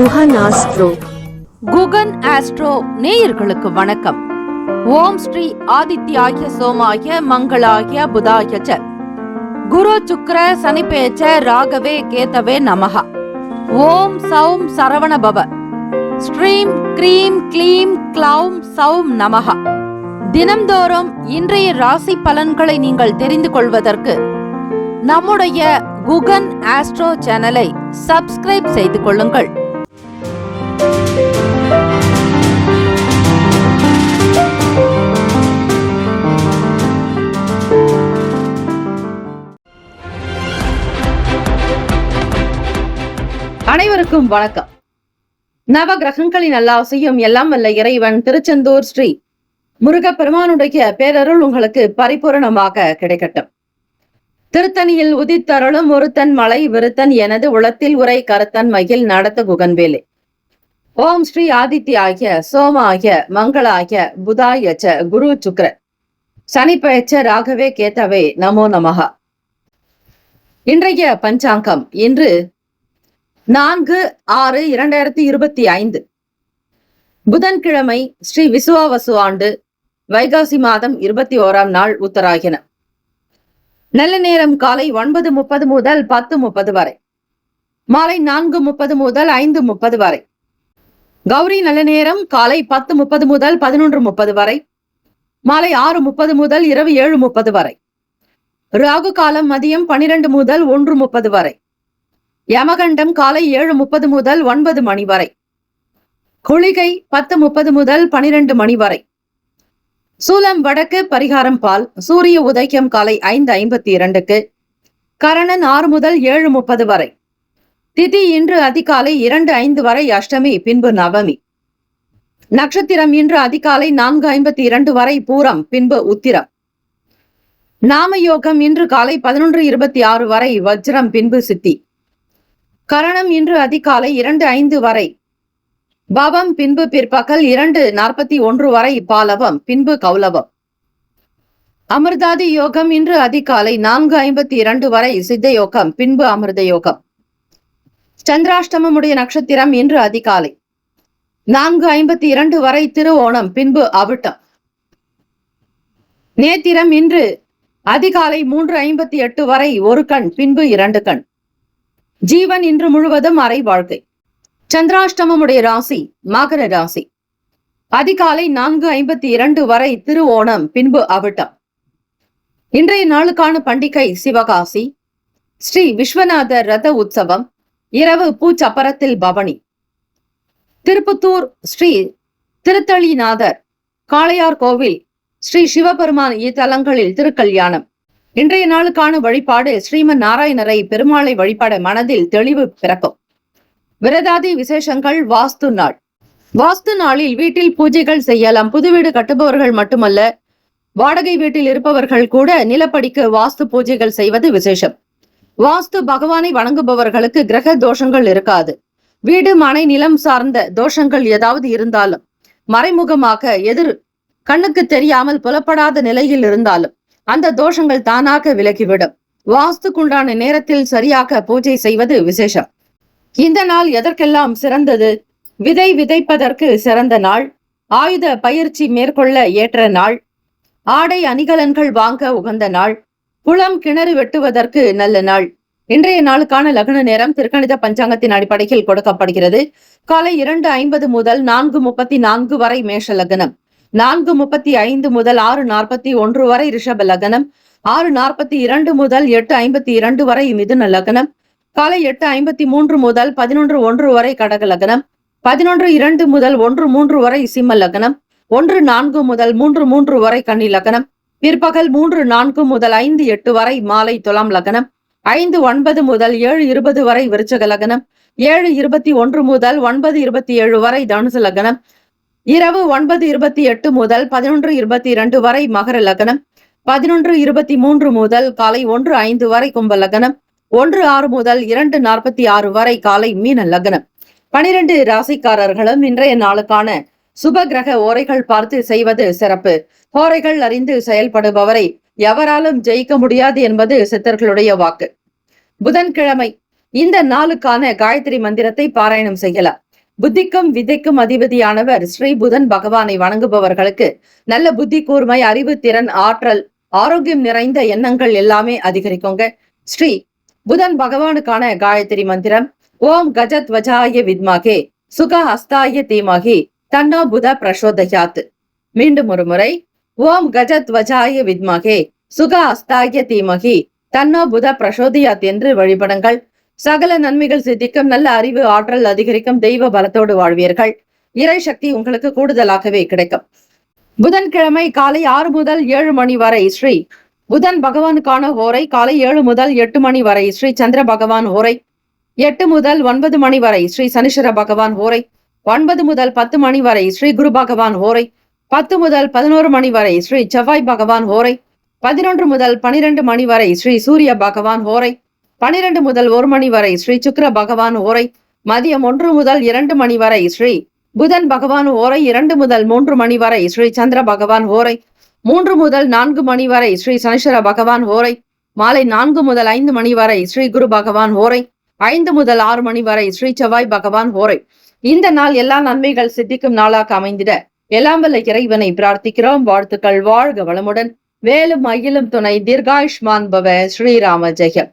Guhan astro. Guhan astro நேயர்களுக்கு வணக்கம். ஓம் ஸ்ரீ ஆதித்யாய சோமாய மங்களாய புதாய ச குரு சுக்ர சனிபேச்ச ராகவே கேதவே நமஹ. ஓம் சௌம் சரவண பவ. ஸ்ரீம் க்ரீம் க்ளீம் க்ளௌம் சௌம் நமஹ. தினம்தோறும் இன்றைய ராசி பலன்களை நீங்கள் தெரிந்து கொள்வதற்கு நம்முடைய குகன் ஆஸ்ட்ரோ சேனலை சப்ஸ்கிரைப் செய்து கொள்ளுங்கள். அனைவருக்கும் வணக்கம். நவ கிரகங்களின் நல்லாசையும் எல்லாம் வல்ல இறைவன் திருச்செந்தூர் ஸ்ரீ முருகப்பெருமானுடைய பேரருள் உங்களுக்கு பரிபூரணமாக கிடைக்கட்டும். திருத்தணியில் உதித்தருளும் ஒருத்தன் மலை விருத்தன் எனது உளத்தில் உரை கருத்தன் மகிழ் நடத்த குகன்வேலே. ஓம் ஸ்ரீ ஆதித்யாய சோமாய மங்களாய புதாய ச குரு சுக்ர சனிப்பெயர்ச்ச ராகவே கேத்தவே நமோ நமஹ. இன்றைய பஞ்சாங்கம் இன்று 4/6/2025 புதன்கிழமை, ஸ்ரீ விசுவாவசு ஆண்டு வைகாசி மாதம் 21ஆம் நாள் உத்தராயணம். நல்ல நேரம் காலை 9:30 முதல் 10:30 வரை, மாலை 4:30 முதல் 5:30 வரை. கௌரி நல்ல நேரம் காலை 10:30 முதல் 11:30 வரை, மாலை 6:30 முதல் இரவு 7:30 வரை. ராகு காலம் மதியம் 12 முதல் 1:30 வரை. யமகண்டம் காலை 7:30 முதல் 9 மணி வரை. குளிகை 10:30 முதல் 12 மணி வரை. சூலம் வடக்கு, பரிகாரம் பால். சூரிய உதயம் காலை 5:52க்கு. கரணன் 6 முதல் 7:30 வரை. திதி இன்று அதிகாலை 2:05 வரை அஷ்டமி, பின்பு நவமி. நட்சத்திரம் இன்று அதிகாலை 4:52 வரை பூரம், பின்பு உத்திரம். நாமயோகம் இன்று காலை 11:26 வரை வஜ்ரம், பின்பு சித்தி. கரணம் இன்று அதிகாலை 2:05 வரை பவம், பின்பு பிற்பகல் 2:41 வரை பாலவம், பின்பு கௌலவம். அமிர்தாதி யோகம் இன்று அதிகாலை 4:52 வரை சித்த யோகம், பின்பு அமிர்த யோகம். சந்திராஷ்டமமுடைய நட்சத்திரம் இன்று அதிகாலை 4:52 வரை திருவோணம், பின்பு அவிட்டம். நேத்திரம் இன்று அதிகாலை 3:58 வரை ஒரு கண், பின்பு 2 கண். ஜீவன் இன்று முழுவதும் அரை வாழ்க்கை. சந்திராஷ்டமமுடைய ராசி மகர ராசி. அதிகாலை 4:52 வரை திருவோணம், பின்பு அவிட்டம். இன்றைய நாளுக்கான பண்டிகை சிவகாசி ஸ்ரீ விஸ்வநாதர் ரத உற்சவம். இரவு பூச்சப்பரத்தில் பவனி. திருப்புத்தூர் ஸ்ரீ திருத்தளிநாதர் காளையார் கோவில் ஸ்ரீ சிவபெருமான் இத்தலங்களில் திருக்கல்யாணம். இன்றைய நாளுக்கான வழிபாடு ஸ்ரீமன் நாராயணரை பெருமாளை வழிபாட மனதில் தெளிவு பிறக்கும். விரதாதி விசேஷங்கள். வாஸ்து நாள். வாஸ்து நாளில் வீட்டில் பூஜைகள் செய்யலாம். புது வீடு கட்டுபவர்கள் மட்டுமல்ல, வாடகை வீட்டில் இருப்பவர்கள் கூட நிலப்படிக்கு வாஸ்து பூஜைகள் செய்வது விசேஷம். வாஸ்து பகவானை வணங்குபவர்களுக்கு கிரக தோஷங்கள் இருக்காது. வீடு மனை நிலம் சார்ந்த தோஷங்கள் ஏதாவது இருந்தாலும் மறைமுகமாக கண்ணுக்கு தெரியாமல் புலப்படாத நிலையில் இருந்தாலும் அந்த தோஷங்கள் தானாக விலகிவிடும். வாஸ்துக்குண்டான நேரத்தில் சரியாக பூஜை செய்வது விசேஷம். இந்த நாள் எதற்கெல்லாம் சிறந்தது? விதை விதைப்பதற்கு சிறந்த நாள். ஆயுத பயிற்சி மேற்கொள்ள ஏற்ற நாள். ஆடை அணிகலன்கள் வாங்க உகந்த நாள். குளம் கிணறு வெட்டுவதற்கு நல்ல நாள். இன்றைய நாளுக்கான லக்ன நேரம் திருக்கணித பஞ்சாங்கத்தின் அடிப்படையில் கொடுக்கப்படுகிறது. காலை 2:50 முதல் 4:34 வரை மேஷ லக்னம். 4:35 முதல் 6:41 வரை ரிஷப லக்னம். 6:42 முதல் 8:52 வரை மிதுன லக்னம். காலை 8:53 முதல் 11:01 வரை கடக லக்னம். 11:02 முதல் 1:03 வரை சிம்ம லக்னம். 1:04 முதல் 3:03 வரை கன்னி லக்னம். பிற்பகல் 3:04 முதல் 5:08 வரை மாலை துலாம் லக்னம். 5:09 முதல் 7:20 வரை விருச்சக லக்னம். 7:21 முதல் 9:27 வரை தனுசு லக்னம். இரவு 9:28 முதல் 11:22 வரை மகர லக்னம். 11:23 முதல் காலை 1:05 வரை கும்ப லக்னம். 1:06 முதல் 2:46 வரை காலை மீன லக்னம். 12 ராசிக்காரர்களும் இன்றைய நாளுக்கான சுப கிரக ஓரைகள் பார்த்து செய்வது சிறப்பு. ஓரைகள் அறிந்து செயல்படுபவரை எவராலும் ஜெயிக்க முடியாது என்பது சித்தர்களுடைய வாக்கு. புதன்கிழமை இந்த நாளுக்கான காயத்ரி மந்திரத்தை பாராயணம் செய்யலாம். புத்திக்கும் விதைக்கும் அதிபதியானவர் ஸ்ரீ புதன் பகவானை வணங்குபவர்களுக்கு நல்ல புத்தி கூர்மை, அறிவு திறன், ஆற்றல், ஆரோக்கியம் நிறைந்த எண்ணங்கள் எல்லாமே அதிகரிக்குங்க. ஸ்ரீ புதன் பகவானுக்கான காயத்ரி மந்திரம்: ஓம் கஜத்வஜாய வித்மகே சுக ஹஸ்தாய தீமகி தன்னோ புத பிரசோதயாத். மீண்டும் ஒரு முறை: ஓம் கஜத்வஜாய வித்மகே சுக ஹஸ்தாய தீமகி தன்னோ புத பிரசோதயாத் என்று வழிபடுங்கள். சகல நன்மைகள் சித்திக்கும், நல்ல அறிவு ஆற்றல் அதிகரிக்கும், தெய்வ பலத்தோடு வாழ்வீர்கள். இறை சக்தி உங்களுக்கு கூடுதலாகவே கிடைக்கும். புதன்கிழமை காலை 6 முதல் 7 மணி வரை ஸ்ரீ புதன் பகவானுக்கான ஹோரை. காலை 7 முதல் 8 மணி வரை ஸ்ரீ சந்திர பகவான் ஹோரை. 8 முதல் 9 மணி வரை ஸ்ரீ சனீஸ்வர பகவான் ஹோரை. 9 முதல் 10 மணி வரை ஸ்ரீ குரு பகவான் ஹோரை. 10 முதல் 11 மணி வரை ஸ்ரீ செவ்வாய் பகவான் ஹோரை. 11 முதல் 12 மணி வரை ஸ்ரீ சூரிய பகவான் ஹோரை. 12 முதல் 1 மணி வரை ஸ்ரீ சுக்கிர பகவான் ஹோரை. மதியம் 1 முதல் 2 மணி வரை ஸ்ரீ புதன் பகவான் ஹோரை. 2 முதல் 3 மணி வரை ஸ்ரீ சந்திர பகவான் ஹோரை. 3 முதல் 4 மணி வரை ஸ்ரீ சனீஸ்வர பகவான் ஹோரை. மாலை 4 முதல் 5 மணி வரை ஸ்ரீ குரு பகவான் ஹோரை. 5 முதல் 6 மணி வரை ஸ்ரீ செவ்வாய் பகவான் ஹோரை. இந்த நாள் எல்லா நன்மைகள் சித்திக்கும் நாளாக அமைந்திட எல்லாம் வல்ல இறைவனை பிரார்த்திக்கிறோம். வாழ்த்துக்கள். வாழ்க வளமுடன். வேலும் மயிலும் துணை. தீர்காயுஷ்மான் பவ. ஸ்ரீராம ஜெயம்.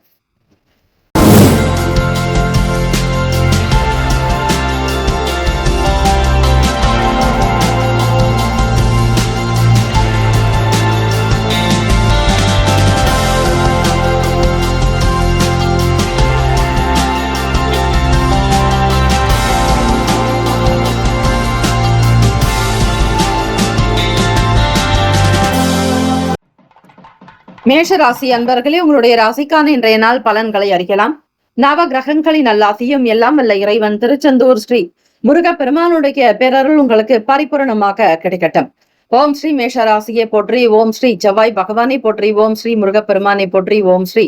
மேஷராசி அன்பர்களே, உங்களுடைய ராசிக்கான இன்றைய நாள் பலன்களை அறியலாம். நவ கிரகங்களின் நல்லாசியும் எல்லாம் வல்ல இறைவன் திருச்செந்தூர் ஸ்ரீ முருகப்பெருமானுடைய பேரருள் உங்களுக்கு பரிபூரணமாக கிடைக்கட்டும். ஓம் ஸ்ரீ மேஷராசியை போற்றி. ஓம் ஸ்ரீ செவ்வாய் பகவானை போற்றி. ஓம் ஸ்ரீ முருகப்பெருமானை போற்றி. ஓம் ஸ்ரீ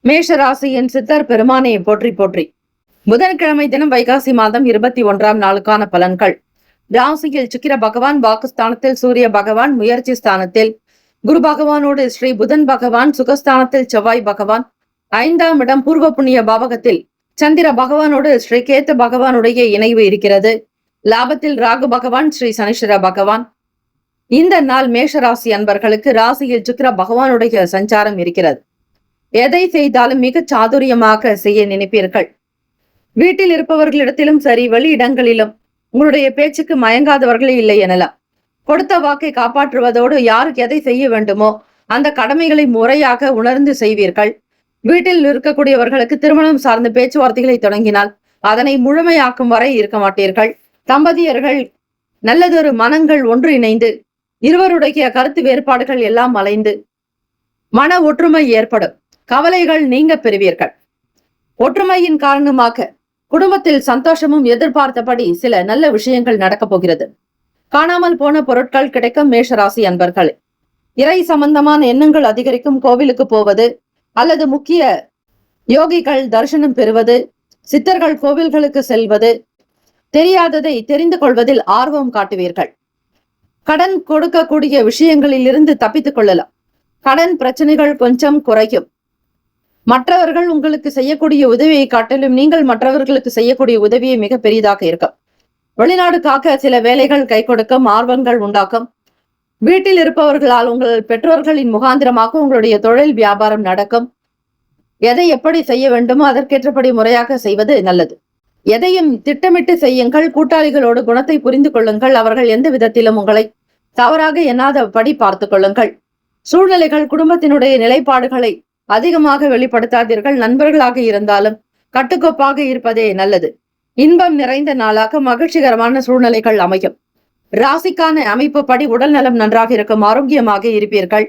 மேஷராசியின் சித்தர் பெருமானை போற்றி போற்றி. புதன்கிழமை தினம் வைகாசி மாதம் 21ஆம் நாளுக்கான பலன்கள். ராசியில் சுக்கிர பகவான், வாக்குஸ்தானத்தில் சூரிய பகவான், முயற்சி ஸ்தானத்தில் குரு பகவானோடு ஸ்ரீ புதன் பகவான், சுகஸ்தானத்தில் செவ்வாய் பகவான், 5ஆம் இடம் பூர்வ புண்ணிய பாவகத்தில் சந்திர பகவானோடு ஸ்ரீ கேத்து பகவானுடைய இணைவு இருக்கிறது. லாபத்தில் ராகு பகவான், ஸ்ரீ சனீஸ்வர பகவான். இந்த நாள் மேஷராசி அன்பர்களுக்கு ராசியில் சுக்கிர பகவானுடைய சஞ்சாரம் இருக்கிறது. எதை செய்தாலும் மிக சாதுரியமாக செய்ய நினைப்பீர்கள். வீட்டில் இருப்பவர்களிடத்திலும் சரி, வெளியிடங்களிலும் உங்களுடைய பேச்சுக்கு மயங்காதவர்களே இல்லை எனலாம். கொடுத்த வாக்கை காப்பாற்றுவதோடு யாருக்கு எதை செய்ய வேண்டுமோ அந்த கடமைகளை முறையாக உணர்ந்து செய்வீர்கள். வீட்டில் இருக்கக்கூடியவர்களுக்கு திருமணம் சார்ந்த பேச்சுவார்த்தைகளை தொடங்கினால் அதனை முழுமையாக்கும் வரை இருக்க மாட்டீர்கள். தம்பதியர்கள் நல்லதொரு மனங்கள் ஒன்று இணைந்து இருவருடைய கருத்து வேறுபாடுகள் எல்லாம் மலைந்து மன ஒற்றுமை ஏற்படும். கவலைகள் நீங்க பெறுவீர்கள். ஒற்றுமையின் காரணமாக குடும்பத்தில் சந்தோஷமும் எதிர்பார்த்தபடி சில நல்ல விஷயங்கள் நடக்கப் போகிறது. காணாமல் போன பொருட்கள் கிடைக்கும். மேஷராசி அன்பர்களே, இறை சம்பந்தமான எண்ணங்கள் அதிகரிக்கும். கோவிலுக்கு போவது அல்லது முக்கிய யோகிகள் தரிசனம் பெறுவது, சித்தர்கள் கோவில்களுக்கு செல்வது, தெரியாததை தெரிந்து கொள்வதில் ஆர்வம் காட்டுவீர்கள். கடன் கொடுக்கக்கூடிய விஷயங்களில் இருந்து தப்பித்துக் கொள்ளலாம். கடன் பிரச்சனைகள் கொஞ்சம் குறையும். மற்றவர்கள் உங்களுக்கு செய்யக்கூடிய உதவியை காட்டிலும் நீங்கள் மற்றவர்களுக்கு செய்யக்கூடிய உதவியை மிக பெரிதாக இருக்கும். வெளிநாடுக்காக சில வேலைகள் கை கொடுக்கும். ஆர்வங்கள் உண்டாக்கும். வீட்டில் இருப்பவர்களால் உங்கள் பெற்றோர்களின் முகாந்திரமாக உங்களுடைய தொழில் வியாபாரம் நடக்கும். எதை எப்படி செய்ய வேண்டுமோ அதற்கேற்றபடி முறையாக செய்வது நல்லது. எதையும் திட்டமிட்டு செய்யுங்கள். கூட்டாளிகளோடு குணத்தை புரிந்து கொள்ளுங்கள். அவர்கள் எந்த விதத்திலும் உங்களை தவறாக எண்ணாதபடி பார்த்துக் கொள்ளுங்கள். சூழ்நிலைகள், குடும்பத்தினுடைய நிலைப்பாடுகளை அதிகமாக வெளிப்படுத்தாதீர்கள். நண்பர்களாக இருந்தாலும் கட்டுக்கோப்பாக இருப்பதே நல்லது. இன்பம் நிறைந்த நாளாக மகிழ்ச்சிகரமான சூழ்நிலைகள் அமையும். ராசிக்கான அமைப்பு படி உடல் நலம் நன்றாக இருக்கும். ஆரோக்கியமாக இருப்பீர்கள்.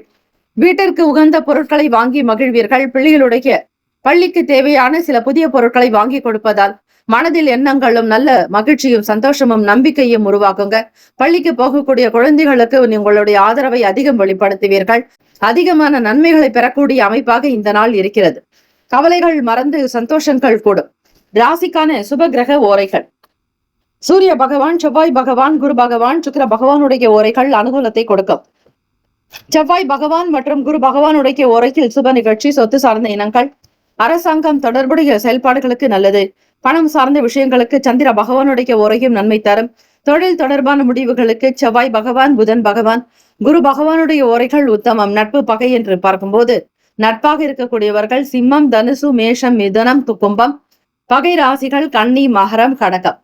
வீட்டிற்கு உகந்த பொருட்களை வாங்கி மகிழ்வீர்கள். பிள்ளைகளுடைய பள்ளிக்கு தேவையான சில புதிய பொருட்களை வாங்கி கொடுப்பதால் மனதில் எண்ணங்களும் நல்ல மகிழ்ச்சியும் சந்தோஷமும் நம்பிக்கையும் உருவாக்குங்க. பள்ளிக்கு போகக்கூடிய குழந்தைகளுக்கு உங்களுடைய ஆதரவை அதிகம் வெளிப்படுத்துவீர்கள். அதிகமான நன்மைகளை பெறக்கூடிய அமைப்பாக இந்த நாள் இருக்கிறது. கவலைகள் மறந்து சந்தோஷங்கள் கூடும். ராசிக்கான சுப கிரக ஓரைகள். சூரிய பகவான், செவ்வாய் பகவான், குரு பகவான், சுக்கிர பகவானுடைய ஓரைகள் அனுகூலத்தை கொடுக்கும். செவ்வாய் பகவான் மற்றும் குரு பகவானுடைய ஓரையில் சுப நிகழ்ச்சி, சொத்து சார்ந்த இனங்கள், அரசாங்கம் தொடர்புடைய செயல்பாடுகளுக்கு நல்லது. பணம் சார்ந்த விஷயங்களுக்கு சந்திர பகவானுடைய உரையும் நன்மை தரும். தொழில் தொடர்பான முடிவுகளுக்கு செவ்வாய் பகவான், புதன் பகவான், குரு பகவானுடைய உரைகள் உத்தமம். நட்பு பகை என்று பார்க்கும்போது நட்பாக இருக்கக்கூடியவர்கள் சிம்மம், தனுசு, மேஷம், மிதுனம், கும்பம். பகை ராசிகள் கன்னி, மகரம், கடகம்.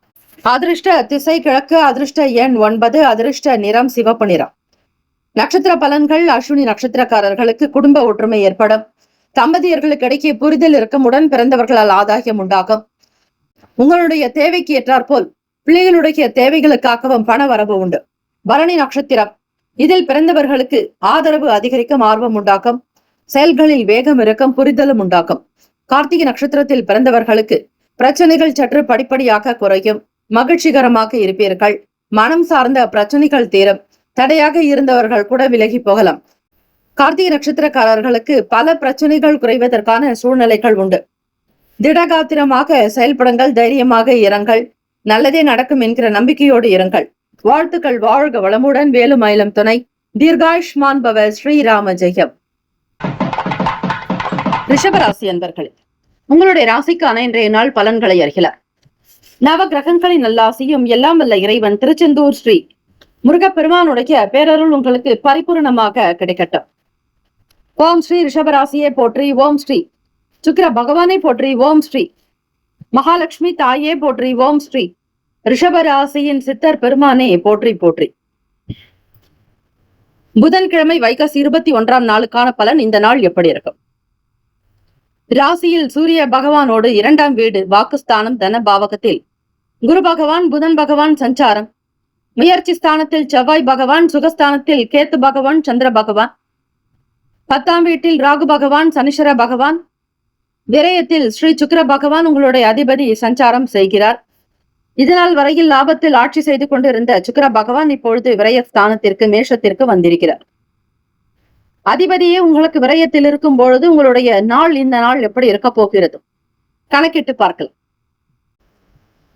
அதிர்ஷ்ட திசை கிழக்கு. அதிர்ஷ்ட எண் 9. அதிர்ஷ்ட நிறம் சிவப்பு நிறம். நட்சத்திர பலன்கள். அஸ்வினி நட்சத்திரக்காரர்களுக்கு குடும்ப ஒற்றுமை ஏற்படும். தம்பதியர்களுக்கு இடையே புரிதல் இருக்கும். உடன் பிறந்தவர்களால் ஆதாயம் உண்டாகும். உங்களுடைய தேவைக்கு ஏற்றாற்போல் பிள்ளைகளுடைய தேவைகளுக்காகவும் பண வரவு உண்டு. பரணி நட்சத்திரம். இதில் பிறந்தவர்களுக்கு ஆதரவு அதிகரிக்கும், ஆர்வம் உண்டாக்கும். செயல்களில் வேகம் இருக்கும், புரிதலும் உண்டாக்கும். கார்த்திகை நட்சத்திரத்தில் பிறந்தவர்களுக்கு பிரச்சனைகள் சற்று படிப்படியாக குறையும். மகிழ்ச்சிகரமாக இருப்பீர்கள். மனம் சார்ந்த பிரச்சனைகள் தீரும். தடையாக இருந்தவர்கள் கூட விலகி போகலாம். கார்த்திகை நட்சத்திரக்காரர்களுக்கு பல பிரச்சனைகள் குறைவதற்கான சூழ்நிலைகள் உண்டு. திடகாத்திரமாக செயல்படுங்கள். தைரியமாக இருங்கள். நல்லதே நடக்கும் என்கிற நம்பிக்கையோடு இருங்கள். வாழ்த்துக்கள். வாழ்க வளமுடன். வேலு மயிலம் துணை. தீர்காயுஷ்மான் பவ. ஸ்ரீராம ஜெயம். ரிஷபராசி அன்பர்களே, உங்களுடைய ராசிக்கான இன்றைய நாள் பலன்களை அறிகிறார். நவ கிரகங்களின் நல்லாசியும் எல்லாம் வல்ல இறைவன் திருச்செந்தூர் ஸ்ரீ முருகப்பெருமானுடைய பேரருள் உங்களுக்கு பரிபூர்ணமாக கிடைக்கட்டும். ஓம் ஸ்ரீ ரிஷபராசியை போற்றி. ஓம் ஸ்ரீ சுக்கிர பகவானை போற்றி. ஓம் ஸ்ரீ மகாலட்சுமி தாயே போற்றி. ஓம் ஸ்ரீ ரிஷபராசியின் சித்தர் பெருமானே போற்றி போற்றி. புதன்கிழமை வைகாசி 21ஆம் நாளுக்கான பலன் இந்த நாள் எப்படி இருக்கும்? ராசியில் சூரிய பகவானோடு 2ஆம் வீடு வாக்குஸ்தானம் தன பாவகத்தில் குரு பகவான், புதன் பகவான் சஞ்சாரம். முயற்சி ஸ்தானத்தில் செவ்வாய் பகவான், சுகஸ்தானத்தில் கேத்து பகவான், சந்திர பகவான். 10ஆம் வீட்டில் ராகு பகவான், சனீஸ்வர பகவான். விரயத்தில் ஸ்ரீ சுக்கிர பகவான் உங்களுடைய அதிபதி சஞ்சாரம் செய்கிறார். இதனால் வரையில் லாபத்தில் ஆட்சி செய்து கொண்டிருந்த சுக்கிர பகவான் இப்பொழுது விரயஸ்தானத்திற்கு மேஷத்திற்கு வந்திருக்கிறார். அதிபதியே உங்களுக்கு விரயத்தில் இருக்கும் பொழுது உங்களுடைய நாள் இந்த நாள் எப்படி இருக்க போகிறது கணக்கிட்டு பார்க்கலாம்.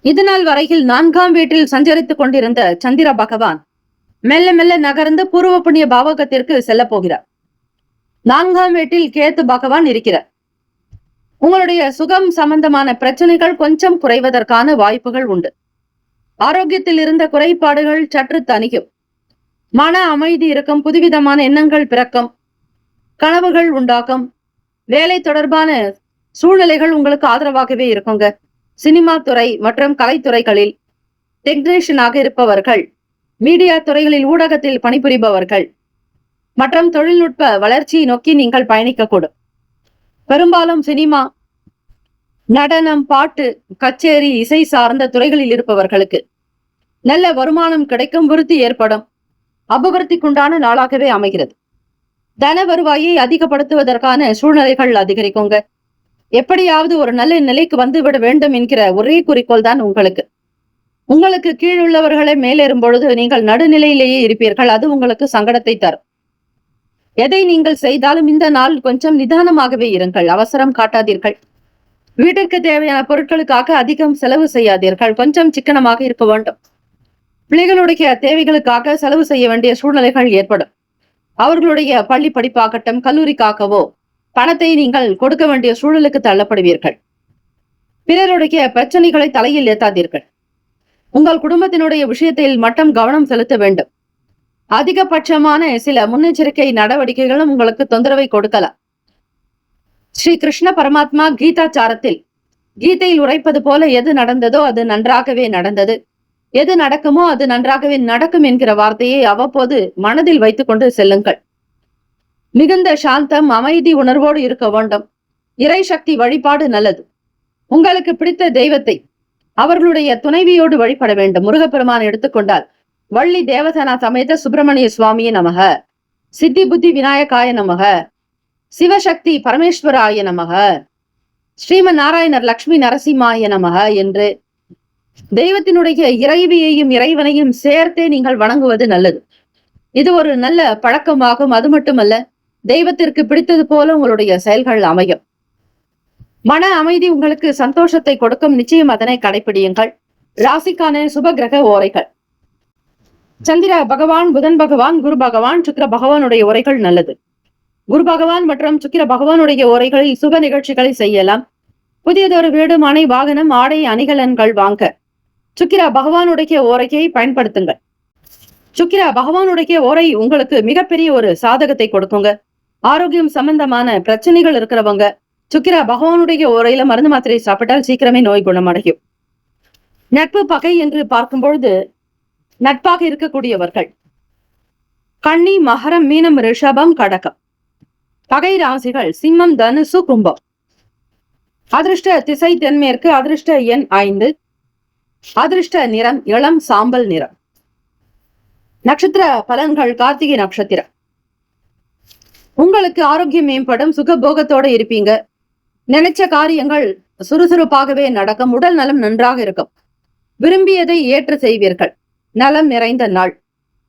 இதனால் வரையில் 4ஆம் வீட்டில் சஞ்சரித்துக் கொண்டிருந்த சந்திர பகவான் மெல்ல மெல்ல நகர்ந்து பூர்வ புண்ணிய பாவகத்திற்கு செல்ல போகிறார். 4ஆம் வீட்டில் கேத்து பகவான் இருக்கிறார். உங்களுடைய சுகம் சம்பந்தமான பிரச்சனைகள் கொஞ்சம் குறைவதற்கான வாய்ப்புகள் உண்டு. ஆரோக்கியத்தில் இருந்த குறைபாடுகள் சற்று தணிக்கும். மன அமைதி இருக்கும். புதுவிதமான எண்ணங்கள் பிறக்கும். கனவுகள் உண்டாக்கும். வேலை தொடர்பான சூழ்நிலைகள் உங்களுக்கு ஆதரவாகவே இருக்குங்க. சினிமா துறை மற்றும் கலைத்துறைகளில் டெக்னீஷியனாக இருப்பவர்கள், மீடியா துறைகளில் ஊடகத்தில் பணிபுரிபவர்கள் மற்றும் தொழில்நுட்ப வளர்ச்சியை நோக்கி நீங்கள் பயணிக்கக்கூடும். பெரும்பாலும் சினிமா, நடனம், பாட்டு, கச்சேரி, இசை சார்ந்த துறைகளில் இருப்பவர்களுக்கு நல்ல வருமானம் கிடைக்கும். விருத்தி ஏற்படும். அபிவிருத்திக்குண்டான நாளாகவே அமைகிறது. தன வருவாயை அதிகப்படுத்துவதற்கான சூழ்நிலைகள் அதிகரிக்குங்க. எப்படியாவது ஒரு நல்ல நிலைக்கு வந்துவிட வேண்டும் என்கிற ஒரே குறிக்கோள் தான் உங்களுக்கு. உங்களுக்கு கீழுள்ளவர்களை மேலேறும் பொழுது நீங்கள் நடுநிலையிலேயே இருப்பீர்கள். அது உங்களுக்கு சங்கடத்தை தரும். எதை நீங்கள் செய்தாலும் இந்த நாள் கொஞ்சம் நிதானமாகவே இருங்கள். அவசரம் காட்டாதீர்கள். வீட்டிற்கு தேவையான பொருட்களுக்காக அதிகம் செலவு செய்யாதீர்கள். கொஞ்சம் சிக்கனமாக இருக்க வேண்டும். பிள்ளைகளுடைய தேவைகளுக்காக செலவு செய்ய வேண்டிய சூழ்நிலைகள் ஏற்படும். அவர்களுடைய பள்ளி படிப்பாகட்டும், கல்லூரிக்காகவோ பணத்தை நீங்கள் கொடுக்க வேண்டிய சூழலுக்கு தள்ளப்படுவீர்கள். பிறருடைய பிரச்சனைகளை தலையில் ஏத்தாதீர்கள். உங்கள் குடும்பத்தினுடைய விஷயத்தில் மட்டும் கவனம் செலுத்த வேண்டும். அதிகபட்சமான சில முன்னெச்சரிக்கை நடவடிக்கைகளும் உங்களுக்கு தொந்தரவை கொடுக்கலாம். ஸ்ரீ கிருஷ்ண பரமாத்மா கீதாச்சாரத்தில் கீதையில் உரைப்பது போல எது நடந்ததோ அது நன்றாகவே நடந்தது, எது நடக்குமோ அது நன்றாகவே நடக்கும் என்கிற வார்த்தையை அவ்வப்போது மனதில் வைத்துக் கொண்டு செல்லுங்கள். மிகுந்த சாந்தம், அமைதி உணர்வோடு இருக்க வேண்டும். இறை சக்தி வழிபாடு நல்லது. உங்களுக்கு பிடித்த தெய்வத்தை அவர்களுடைய துணைவியோடு வழிபட வேண்டும். முருகப்பெருமான் எடுத்துக்கொண்டால் வள்ளி தேவசனா சமேத சுப்பிரமணிய சுவாமியே நமக, சித்தி புத்தி விநாயகாய நமக, சிவசக்தி பரமேஸ்வராய நமக, ஸ்ரீமன் நாராயணர் லக்ஷ்மி நரசிம்மாய நமக என்று தெய்வத்தினுடைய இறைவியையும் இறைவனையும் சேர்த்தே நீங்கள் வணங்குவது நல்லது. இது ஒரு நல்ல பழக்கமாகும். அது மட்டுமல்ல, தெய்வத்திற்கு பிடித்தது போல உங்களுடைய செயல்கள் அமையும். மன அமைதி உங்களுக்கு சந்தோஷத்தை கொடுக்கும். நிச்சயம் அதனை கடைபிடியுங்கள். ராசிக்கான சுப கிரக ஓரைகள். சந்திர பகவான், புதன் பகவான், குரு பகவான், சுக்கிர பகவானுடைய உரைகள் நல்லது. குரு பகவான் மற்றும் சுக்கிர பகவானுடைய உரைகளில் சுப நிகழ்ச்சிகளை செய்யலாம். புதியதொரு வீடு, மனை, வாகனம், ஆடை, அணிகலன்கள் வாங்க சுக்கிரா பகவானுடைய ஓரையை பயன்படுத்துங்கள். சுக்கிரா பகவானுடைய ஓரை உங்களுக்கு மிகப்பெரிய ஒரு சாதகத்தை கொடுக்குங்க. ஆரோக்கியம் சம்பந்தமான பிரச்சனைகள் இருக்கிறவங்க சுக்கிரா பகவானுடைய ஓரையில மருந்து மாத்திரை சாப்பிட்டால் சீக்கிரமே நோய் குணமடையும். நட்பு பகை என்று பார்க்கும் பொழுது நட்பாக இருக்கக்கூடியவர்கள் கன்னி, மகரம், மீனம், ரிஷபம், கடகம். பகை ராசிகள் சிம்மம், தனுசு, கும்பம். அதிர்ஷ்ட திசை தென்மேற்கு. அதிர்ஷ்ட எண் 5. அதிர்ஷ்ட நிறம் இளம் சாம்பல் நிறம். நட்சத்திர பலன்கள். கார்த்திகை நட்சத்திரம். உங்களுக்கு ஆரோக்கியம் மேம்படும், சுகபோகத்தோட இருப்பீங்க. நினைச்ச காரியங்கள் சுறுசுறுப்பாகவே நடக்கும். உடல் நலம் நன்றாக இருக்கும். விரும்பியதை ஏற்று செய்வீர்கள். நலம் நிறைந்த நாள்.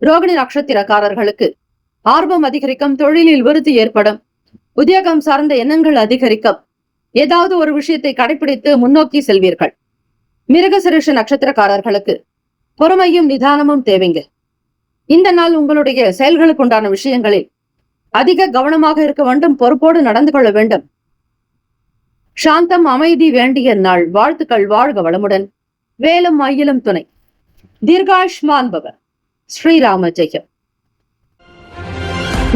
ரோகிணி நட்சத்திரக்காரர்களுக்கு ஆர்வம் அதிகரிக்கும், தொழிலில் விருத்தி ஏற்படும், உத்தியோகம் சார்ந்த எண்ணங்கள் அதிகரிக்கும், ஏதாவது ஒரு விஷயத்தை கடைபிடித்து முன்னோக்கி செல்வீர்கள். மிருகசிருஷ நட்சத்திரக்காரர்களுக்கு பொறுமையும் நிதானமும் தேவைங்க. இந்த நாள் உங்களுடைய செயல்களுக்கு உண்டான விஷயங்களில் அதிக கவனமாக இருக்க வேண்டும், பொறுப்போடு நடந்து கொள்ள வேண்டும். சாந்தம், அமைதி வேண்டிய நாள். வாழ்த்துக்கள். வாழ்க வளமுடன். வேலும் மயிலும் துணை. தீர்காயுஷ்மான் பவ. ஸ்ரீராம ஜெயம்.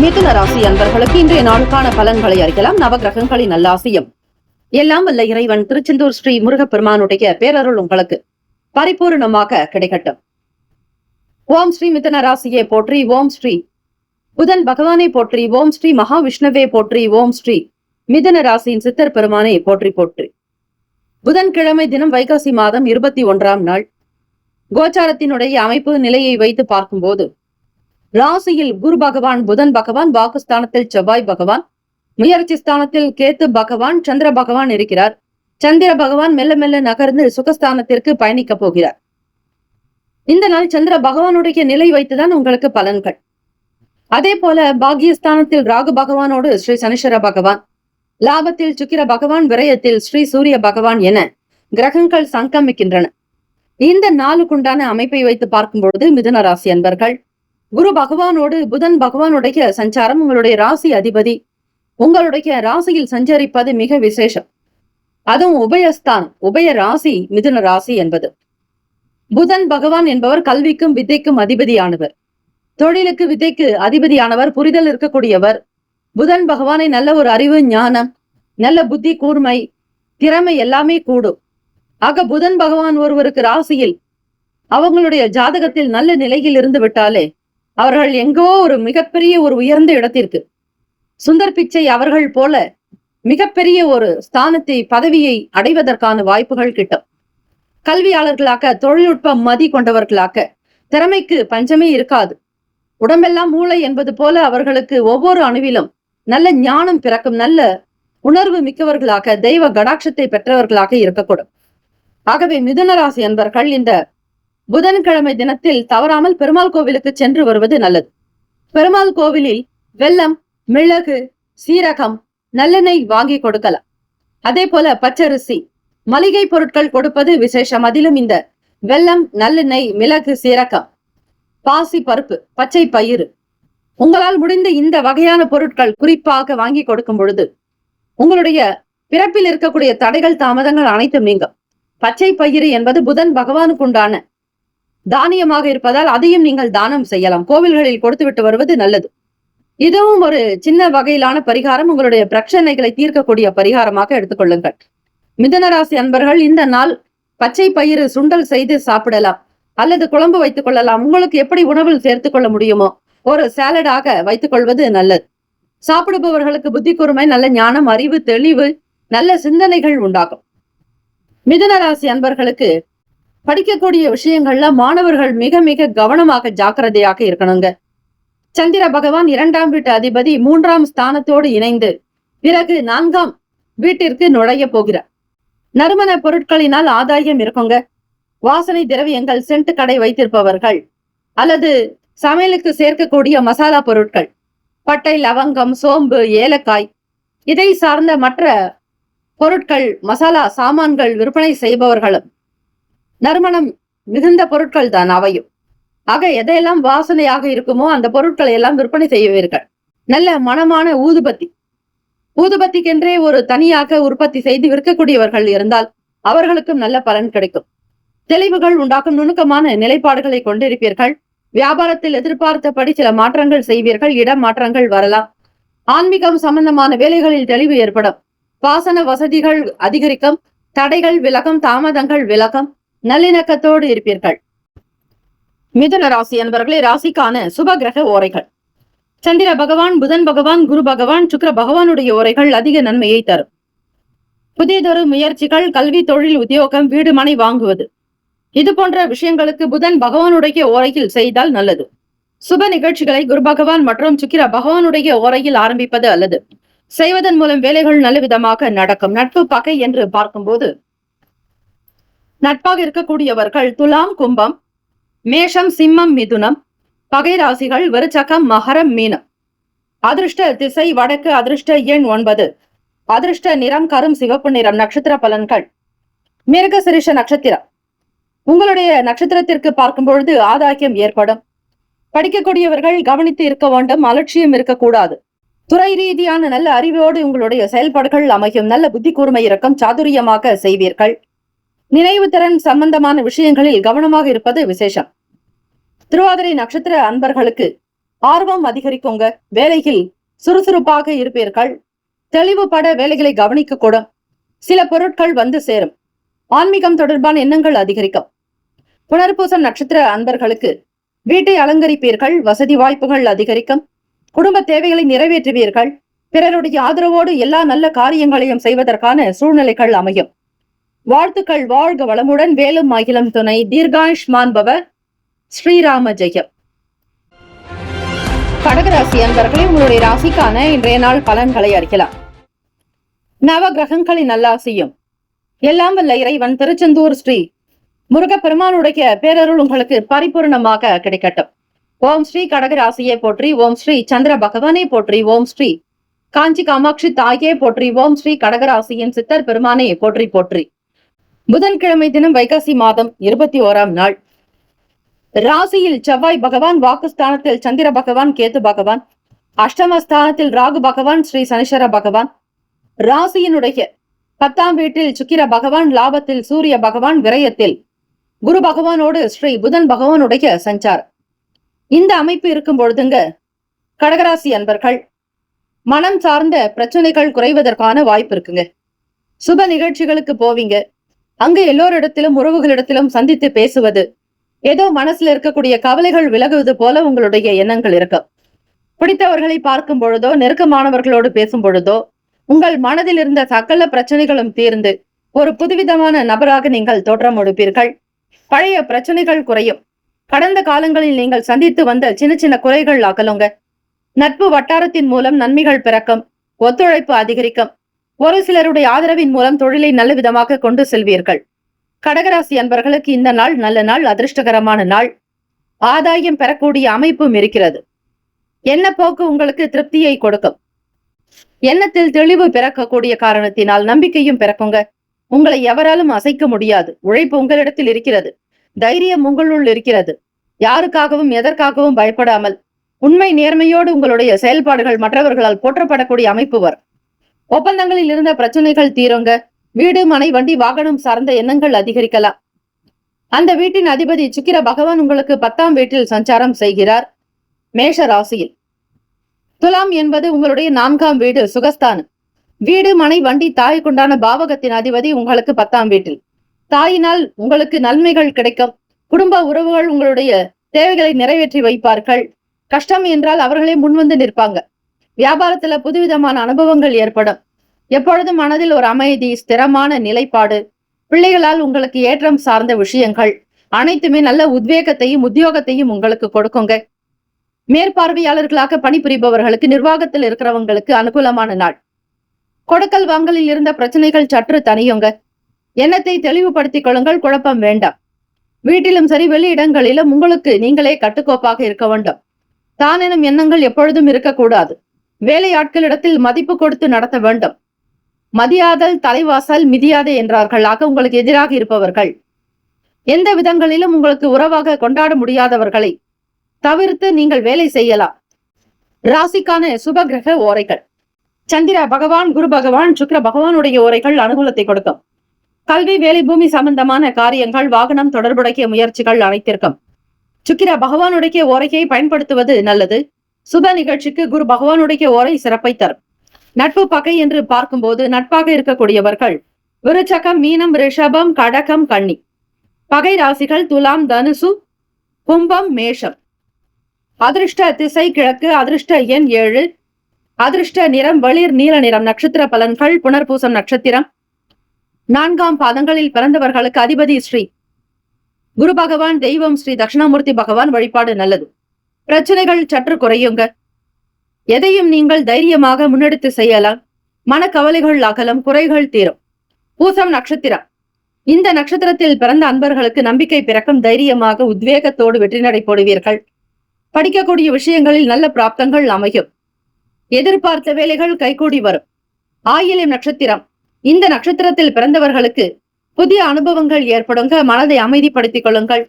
மிதுன ராசி அன்பர்களுக்கு இன்றைய நாளுக்கான பலன்களை அறியலாம். நவகிரகங்களின் நல்லாசியம் எல்லாம் வல்ல இறைவன் திருச்செந்தூர் ஸ்ரீ முருகப்பெருமானுடைய பேரருள் உங்களுக்கு பரிபூர்ணமாக கிடைக்கட்டும். ஓம் ஸ்ரீ மிதுன ராசியை போற்றி. ஓம் ஸ்ரீ புதன் பகவானை போற்றி. ஓம் ஸ்ரீ மகாவிஷ்ணுவே போற்றி. ஓம் ஸ்ரீ மிதுன ராசியின் சித்தர் பெருமானை போற்றி போற்றி. புதன்கிழமை தினம் வைகாசி மாதம் 21ஆம் நாள். கோச்சாரத்தினுடைய அமைப்பு நிலையை வைத்து பார்க்கும்போது ராசியில் குரு பகவான், புதன் பகவான், வாக்குஸ்தானத்தில் செவ்வாய் பகவான், முயற்சி ஸ்தானத்தில் கேத்து பகவான், சந்திர பகவான் இருக்கிறார். சந்திர பகவான் மெல்ல மெல்ல நகர்ந்து சுகஸ்தானத்திற்கு பயணிக்க போகிறார். இந்த நாள் சந்திர பகவானுடைய நிலை வைத்துதான் உங்களுக்கு பலன்கள். அதே போல பாகியஸ்தானத்தில் ராகு பகவானோடு ஸ்ரீ சனீஸ்வர பகவான், லாபத்தில் சுக்கிர பகவான், விரயத்தில் ஸ்ரீ சூரிய பகவான் என கிரகங்கள் சங்கமிக்கின்றன. இந்த நாளுக்குண்டான அமைப்பை வைத்து பார்க்கும் பொழுது மிதுன ராசி அன்பர்கள், குரு பகவானோடு புதன் பகவானுடைய சஞ்சாரம், உங்களுடைய ராசி அதிபதி உங்களுடைய ராசியில் சஞ்சரிப்பது மிக விசேஷம். அதுவும் உபயஸ்தானம், உபய ராசி மிதுன ராசி என்பது. புதன் பகவான் என்பவர் கல்விக்கும் வித்தைக்கும் அதிபதியானவர், தொழிலுக்கு வித்தைக்கு அதிபதியானவர், புரிதல் இருக்கக்கூடியவர். புதன் பகவானை நல்ல ஒரு அறிவு, ஞானம், நல்ல புத்தி கூர்மை, திறமை எல்லாமே கூடும். ஆக புதன் பகவான் ஒருவருக்கு ராசியில் அவங்களுடைய ஜாதகத்தில் நல்ல நிலையில் இருந்து விட்டாலே அவர்கள் எங்கோ ஒரு மிகப்பெரிய ஒரு உயர்ந்த இடத்திற்கு, சுந்தர் பிச்சை அவர்கள் போல மிகப்பெரிய ஒரு ஸ்தானத்தை, பதவியை அடைவதற்கான வாய்ப்புகள் கிட்டும். கல்வியாளர்களாக, தொழில்நுட்ப மதி கொண்டவர்களாக, திறமைக்கு பஞ்சமே இருக்காது. உடம்பெல்லாம் மூளை என்பது போல அவர்களுக்கு ஒவ்வொரு அணுவிலும் நல்ல ஞானம் பிறக்கும். நல்ல உணர்வு மிக்கவர்களாக, தெய்வ கடாட்சத்தை பெற்றவர்களாக இருக்கக்கூடும். ஆகவே மிதுன ராசி அன்பர்கள் இந்த புதன்கிழமை தினத்தில் தவறாமல் பெருமாள் கோவிலுக்கு சென்று வருவது நல்லது. பெருமாள் கோவிலில் வெல்லம், மிளகு, சீரகம், நல்லெண்ணெய் வாங்கி கொடுக்கலாம். அதே போல பச்சரிசி, மளிகை பொருட்கள் கொடுப்பது விசேஷம். அதிலும் இந்த வெல்லம், நல்லெண்ணெய், மிளகு, சீரகம், பாசி பருப்பு, பச்சை பயிறு, உங்களால் முடிந்த இந்த வகையான பொருட்கள் குறிப்பாக வாங்கி கொடுக்கும் பொழுது உங்களுடைய பிறப்பில் இருக்கக்கூடிய தடைகள், தாமதங்கள் அனைத்தும் நீங்கும். பச்சை பயிறு என்பது புதன் பகவானுக்கு உண்டான தானியமாக இருப்பதால் அதையும் நீங்கள் தானம் செய்யலாம். கோவில்களில் கொடுத்து விட்டு வருவது நல்லது. இதுவும் ஒரு சின்ன வகையிலான பரிகாரம், உங்களுடைய பிரச்சனைகளை தீர்க்கக்கூடிய பரிகாரமாக எடுத்துக்கொள்ளுங்கள். மிதுன ராசி அன்பர்கள் இந்த நாள் பச்சை பயிறு சுண்டல் செய்து சாப்பிடலாம், அல்லது குழம்பு வைத்துக் கொள்ளலாம். உங்களுக்கு எப்படி உணவில் சேர்த்துக் கொள்ள முடியுமோ ஒரு சாலடாக வைத்துக் கொள்வது நல்லது. சாப்பிடுபவர்களுக்கு புத்தி கூர்மை, நல்ல ஞானம், அறிவு, தெளிவு, நல்ல சிந்தனைகள் உண்டாகும். மிதுன ராசி அன்பர்களுக்கு படிக்கக்கூடிய விஷயங்கள்ல மாணவர்கள் மிக மிக கவனமாக, ஜாக்கிரதையாக இருக்கணுங்க. சந்திர பகவான் 2ஆம் வீட்டு அதிபதி 3ஆம் ஸ்தானத்தோடு இணைந்து பிறகு 4ஆம் வீட்டிற்கு நுழைய போகிறார். நறுமண பொருட்களினால் ஆதாயம் இருக்குங்க. வாசனை திரவியங்கள், சென்ட் கடை வைத்திருப்பவர்கள் அல்லது சமையலுக்கு சேர்க்கக்கூடிய மசாலா பொருட்கள், பட்டை, லவங்கம், சோம்பு, ஏலக்காய், இதை சார்ந்த மற்ற பொருட்கள், மசாலா சாமான்கள் விற்பனை செய்பவர்களும் நறுமணம் மிகுந்த பொருட்கள் தான் அவையும். ஆக எதையெல்லாம் வாசனையாக இருக்குமோ அந்த பொருட்களை எல்லாம் விற்பனை செய்வீர்கள். நல்ல மனமான ஊதுபத்தி, ஊதுபத்திக்கென்றே ஒரு தனியாக உற்பத்தி செய்து விற்கக்கூடியவர்கள் இருந்தால் அவர்களுக்கும் நல்ல பலன் கிடைக்கும். தெளிவுகள் உண்டாக்கும் நுணுக்கமான நிலைப்பாடுகளை கொண்டிருப்பீர்கள். வியாபாரத்தில் எதிர்பார்த்தபடி சில மாற்றங்கள் செய்வீர்கள். இடம் மாற்றங்கள் வரலாம். ஆன்மீகம் சம்பந்தமான வேலைகளில் தெளிவு ஏற்படும். பாசன வசதிகள் அதிகரிக்கும். தடைகள் விலகும். தாமதங்கள் விலகும். நல்லிணக்கத்தோடு இருப்பீர்கள். மிதுன ராசி என்பவர்களே, ராசிக்கான சுப கிரக ஓரைகள். சந்திர பகவான், புதன் பகவான், குரு பகவான், சுக்கிர பகவானுடைய ஓரைகள் அதிக நன்மையை தரும். புதியதொரு முயற்சிகள், கல்வி, தொழில், உத்தியோகம், வீடு, மனை வாங்குவது, இது போன்ற விஷயங்களுக்கு புதன் பகவானுடைய ஓரையில் செய்தால் நல்லது. சுப நிகழ்ச்சிகளை குரு பகவான் மற்றும் சுக்கிர பகவானுடைய ஓரையில் ஆரம்பிப்பது அல்லது செய்வதன் மூலம் வேலைகள் நல்ல விதமாக நடக்கும். நட்பு பகை என்று பார்க்கும்போது நட்பாக இருக்கக்கூடியவர்கள் துலாம், கும்பம், மேஷம், சிம்மம், மிதுனம். பகை ராசிகள் விருச்சகம், மகரம், மீனம். அதிர்ஷ்ட திசை வடக்கு. அதிர்ஷ்ட எண் 9. அதிர்ஷ்ட நிறம் கரும் சிவப்பு நிறம். நட்சத்திர பலன்கள். மிருகசிரிஷ நட்சத்திரம். உங்களுடைய நட்சத்திரத்திற்கு பார்க்கும் பொழுது ஆதாயம் ஏற்படும். படிக்கக்கூடியவர்கள் கவனித்து இருக்க வேண்டும். அலட்சியம் இருக்கக்கூடாது. துறை ரீதியான நல்ல அறிவோடு உங்களுடைய செயல்பாடுகள் அமையும். நல்ல புத்தி கூர்மை இருக்கும். சாதுரியமாக செய்வீர்கள். நினைவு திறன் சம்பந்தமான விஷயங்களில் கவனமாக இருப்பது விசேஷம். திருவாதிரை நட்சத்திர அன்பர்களுக்கு ஆர்வம் அதிகரிக்குங்க. வேலையில் சுறுசுறுப்பாக இருப்பீர்கள். தெளிவுபட வேலைகளை கவனிக்க கூடும். சில பொருட்கள் வந்து சேரும். ஆன்மீகம் தொடர்பான எண்ணங்கள் அதிகரிக்கும். புனர்பூசம் நட்சத்திர அன்பர்களுக்கு வீட்டை அலங்கரிப்பீர்கள். வசதி வாய்ப்புகள் அதிகரிக்கும். குடும்ப தேவைகளை நிறைவேற்றுவீர்கள். பிறருடைய ஆதரவோடு எல்லா நல்ல காரியங்களையும் செய்வதற்கான சூழ்நிலைகள் அமையும். வாழ்த்துக்கள். வாழ்க வளமுடன். வேலும் அகிலம் துணை. தீர்காயுஷ்மான் பவ. ஸ்ரீராம ஜெயம். கடகராசி அன்பர்களே, உங்களுடைய ராசிக்கான இன்றைய நாள் பலன்களை அறியலாம். நவ கிரகங்களின் நல்லாசியும் எல்லாம் வல்ல இறைவன் திருச்செந்தூர் ஸ்ரீ முருகப்பெருமானுடைய பேரருள் உங்களுக்கு பரிபூர்ணமாக கிடைக்கட்டும். ஓம் ஸ்ரீ கடகராசியை போற்றி. ஓம் ஸ்ரீ சந்திர பகவானை போற்றி. ஓம் ஸ்ரீ காஞ்சி காமாட்சி தாயே போற்றி. ஓம் ஸ்ரீ கடகராசியின் சித்தர் பெருமானை போற்றி போற்றி. புதன்கிழமை தினம் வைகாசி மாதம் 21ஆம் நாள். ராசியில் செவ்வாய் பகவான், வாக்குஸ்தானத்தில் சந்திர பகவான், கேது பகவான், அஷ்டமஸ்தானத்தில் ராகு பகவான், ஸ்ரீ சனீஸ்வர பகவான், ராசியினுடைய 10ஆம் வீட்டில் சுக்கிர பகவான், லாபத்தில் சூரிய பகவான், விரயத்தில் குரு பகவானோடு ஸ்ரீ புதன் பகவானுடைய சஞ்சாரம். இந்த அமைப்பு இருக்கும் பொழுதுங்க கடகராசி அன்பர்கள் மனம் சார்ந்த பிரச்சனைகள் குறைவதற்கான வாய்ப்பு இருக்குங்க. சுப நிகழ்ச்சிகளுக்கு போவீங்க. அங்க எல்லோரிடத்திலும் உறவுகளிடத்திலும் சந்தித்து பேசுவது, ஏதோ மனசுல இருக்கக்கூடிய கவலைகள் விலகுவது போல உங்களுடைய எண்ணங்கள் இருக்கும். பிடித்தவர்களை பார்க்கும் பொழுதோ, நெருக்கமானவர்களோடு பேசும் பொழுதோ உங்கள் மனதில் இருந்த சகல பிரச்சனைகளும் தீர்ந்து ஒரு புதுவிதமான நபராக நீங்கள் தோற்றம் கொடுப்பீர்கள். பழைய பிரச்சனைகள் குறையும். கடந்த காலங்களில் நீங்கள் சந்தித்து வந்த சின்ன சின்ன குறைகள் அகலுங்க. நட்பு வட்டாரத்தின் மூலம் நன்மைகள் பிறக்கும். ஒத்துழைப்பு அதிகரிக்கும். ஒரு சிலருடைய ஆதரவின் மூலம் தொழிலை நல்ல விதமாக கொண்டு செல்வீர்கள். கடகராசி அன்பர்களுக்கு இந்த நாள் நல்ல நாள், அதிர்ஷ்டகரமான நாள். ஆதாயம் பெறக்கூடிய அமைப்பும் இருக்கிறது. எண்ண போக்கு உங்களுக்கு திருப்தியை கொடுக்கும். எண்ணத்தில் தெளிவு பிறக்கக்கூடிய காரணத்தினால் நம்பிக்கையும் பிறக்குங்க. உங்களை எவராலும் அசைக்க முடியாது. உழைப்பு உங்களிடத்தில் இருக்கிறது. தைரியம் உங்களுள் இருக்கிறது. யாருக்காகவும் எதற்காகவும் பயப்படாமல் உண்மை நேர்மையோடு உங்களுடைய செயல்பாடுகள் மற்றவர்களால் போற்றப்படக்கூடிய அமைப்பு வரும். ஒப்பந்தங்களில் இருந்த பிரச்சனைகள் தீருங்க. வீடு, மனை, வண்டி, வாகனம் சார்ந்த எண்ணங்கள் அதிகரிக்கலாம். அந்த வீட்டின் அதிபதி சுக்கிர பகவான் உங்களுக்கு 10ஆம் வீட்டில் சஞ்சாரம் செய்கிறார். மேஷ ராசியில். துலாம் என்பது உங்களுடைய 4ஆம் வீடு, சுகஸ்தானம். வீடு, மனை, வண்டி, தாய்க்குண்டான பாவகத்தின் அதிபதி உங்களுக்கு 10ஆம் வீட்டில். தாயினால் உங்களுக்கு நன்மைகள் கிடைக்கும். குடும்ப உறவுகள் உங்களுடைய தேவைகளை நிறைவேற்றி வைப்பார்கள். கஷ்டம் என்றால் அவர்களே முன்வந்து நிற்பாங்க. வியாபாரத்துல புதுவிதமான அனுபவங்கள் ஏற்படும். எப்பொழுதும் மனதில் ஒரு அமைதி, ஸ்திரமான நிலைப்பாடு, பிள்ளைகளால் உங்களுக்கு ஏற்றம் சார்ந்த விஷயங்கள் அனைத்துமே நல்ல உத்வேகத்தையும் உத்தியோகத்தையும் உங்களுக்கு கொடுக்குங்க. மேற்பார்வையாளர்களாக பணிபுரிபவர்களுக்கு, நிர்வாகத்தில் இருக்கிறவங்களுக்கு அனுகூலமான நாள். கொடுக்கல் வாங்கலில் இருந்த பிரச்சனைகள் சற்று தனியுங்க. எண்ணத்தை தெளிவுபடுத்திக் கொள்ளுங்கள். குழப்பம் வேண்டாம். வீட்டிலும் சரி வெளி இடங்களிலும் உங்களுக்கு நீங்களே கட்டுக்கோப்பாக இருக்க வேண்டும். தான் எனும் எண்ணங்கள் எப்பொழுதும் இருக்கக்கூடாது. வேலையாட்களிடத்தில் மதிப்பு கொடுத்து நடத்த வேண்டும். மதியாதல் தலைவாசல் மிதியாதே என்றார்களாக உங்களுக்கு எதிராக இருப்பவர்கள், எந்த விதங்களிலும் உங்களுக்கு உறவாக கொண்டாட முடியாதவர்களை தவிர்த்து நீங்கள் வேலை செய்யலாம். ராசிக்கான சுப கிரக ஓரைகள். சந்திர பகவான், குரு பகவான், சுக்கிர பகவானுடைய உரைகள் அனுகூலத்தை கொடுக்கும். கல்வி, வேலை, பூமி சம்பந்தமான காரியங்கள், வாகனம் தொடர்புடைய முயற்சிகள் அனைத்திற்கும் சுக்கிர பகவானுடைய ஓரையை பயன்படுத்துவது நல்லது. சுப நிகழ்ச்சிக்கு குரு பகவானுடைய ஓரை சிறப்பை தரும். நட்பு பகை என்று பார்க்கும்போது நட்பாக இருக்கக்கூடியவர்கள் விருச்சகம், மீனம், ரிஷபம், கடகம், கன்னி. பகை ராசிகள் துலாம், தனுசு, கும்பம், மேஷம். அதிர்ஷ்ட திசை கிழக்கு. அதிர்ஷ்ட எண் 7. அதிர்ஷ்ட நிறம் வெளிர் நீல நிறம். நட்சத்திர பலன்கள். புனர்பூசம் நட்சத்திரம் 4ஆம் பாதங்களில் பிறந்தவர்களுக்கு அதிபதி ஸ்ரீ குரு பகவான், தெய்வம் ஸ்ரீ தட்சிணாமூர்த்தி பகவான் வழிபாடு நல்லது. பிரச்சனைகள் சற்று குறையுங்க. எதையும் நீங்கள் தைரியமாக முன்னெடுத்து செய்யலாம். மனக்கவலைகள் அகலம், குறைகள் தீரும். பூசம் நட்சத்திரம். இந்த நட்சத்திரத்தில் பிறந்த அன்பர்களுக்கு நம்பிக்கை பிறக்கும். தைரியமாக உத்வேகத்தோடு வெற்றி நடை போடுவீர்கள். படிக்கக்கூடிய விஷயங்களில் நல்ல பிராப்தங்கள் அமையும். எதிர்பார்த்த வேலைகள் கைகூடி வரும். ஆயில்யம் நட்சத்திரம். இந்த நட்சத்திரத்தில் பிறந்தவர்களுக்கு புதிய அனுபவங்கள் ஏற்படுங்க. மனதை அமைதிப்படுத்திக் கொள்ளுங்கள்.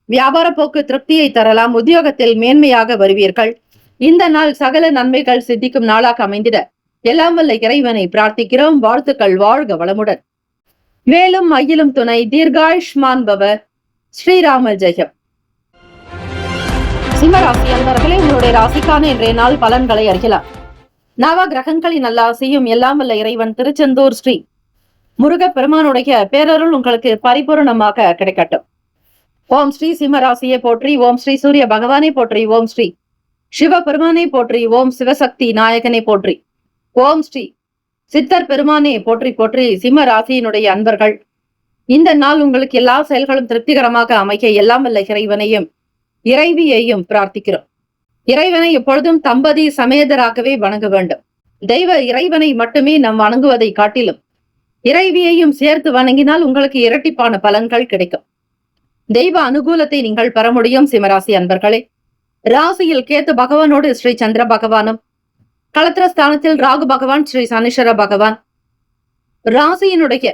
வியாபார போக்கு திருப்தியை தரலாம். உத்தியோகத்தில் மேன்மையாக வருவீர்கள். இந்த நாள் சகல நன்மைகள் சித்திக்கும் நாளாக அமைந்திட எல்லாம் வல்ல இறைவனை பிரார்த்திக்கிறோம். வாழ்த்துக்கள். வாழ்க வளமுடன். வேலும் மயிலும் துணை. தீர்காயுஷ்மான் பவ. ஸ்ரீராம ஜெயம். சிம்மராசி அன்பர்களே, உங்களுடைய ராசிக்கான இன்றைய நாள் பலன்களை அறியலாம். நவ கிரகங்களின் நல்லாசியும் எல்லாம் வல்ல இறைவன் திருச்செந்தூர் ஸ்ரீ முருக பெருமானுடைய பேரருள் உங்களுக்கு பரிபூர்ணமாக கிடைக்கட்டும். ஓம் ஸ்ரீ சிம்மராசியை போற்றி. ஓம் ஸ்ரீ சூரிய பகவானை போற்றி. ஓம் ஸ்ரீ சிவ பெருமானை போற்றி. ஓம் சிவசக்தி நாயகனை போற்றி. ஓம் ஸ்ரீ சித்தர் பெருமானே போற்றி போற்றி. சிம்ம ராசியினுடைய அன்பர்கள், இந்த நாள் உங்களுக்கு எல்லா செயல்களும் திருப்திகரமாக அமைக்க எல்லாம் வல்ல இறைவனையும் இறைவியையும் பிரார்த்திக்கிறோம். இறைவனை எப்பொழுதும் தம்பதி சமேதராகவே வணங்க வேண்டும். தெய்வ இறைவனை மட்டுமே நாம் வணங்குவதை காட்டிலும் இறைவியையும் சேர்த்து வணங்கினால் உங்களுக்கு இரட்டிப்பான பலன்கள் கிடைக்கும். தெய்வ அனுகூலத்தை நீங்கள் பெற முடியும். சிம்மராசி அன்பர்களே, ராசியில் கேத்து பகவானோடு ஸ்ரீ சந்திர பகவானும், களத்திரஸ்தானத்தில் ராகு பகவான், ஸ்ரீ சனீஸ்வர பகவான். ராசியினுடைய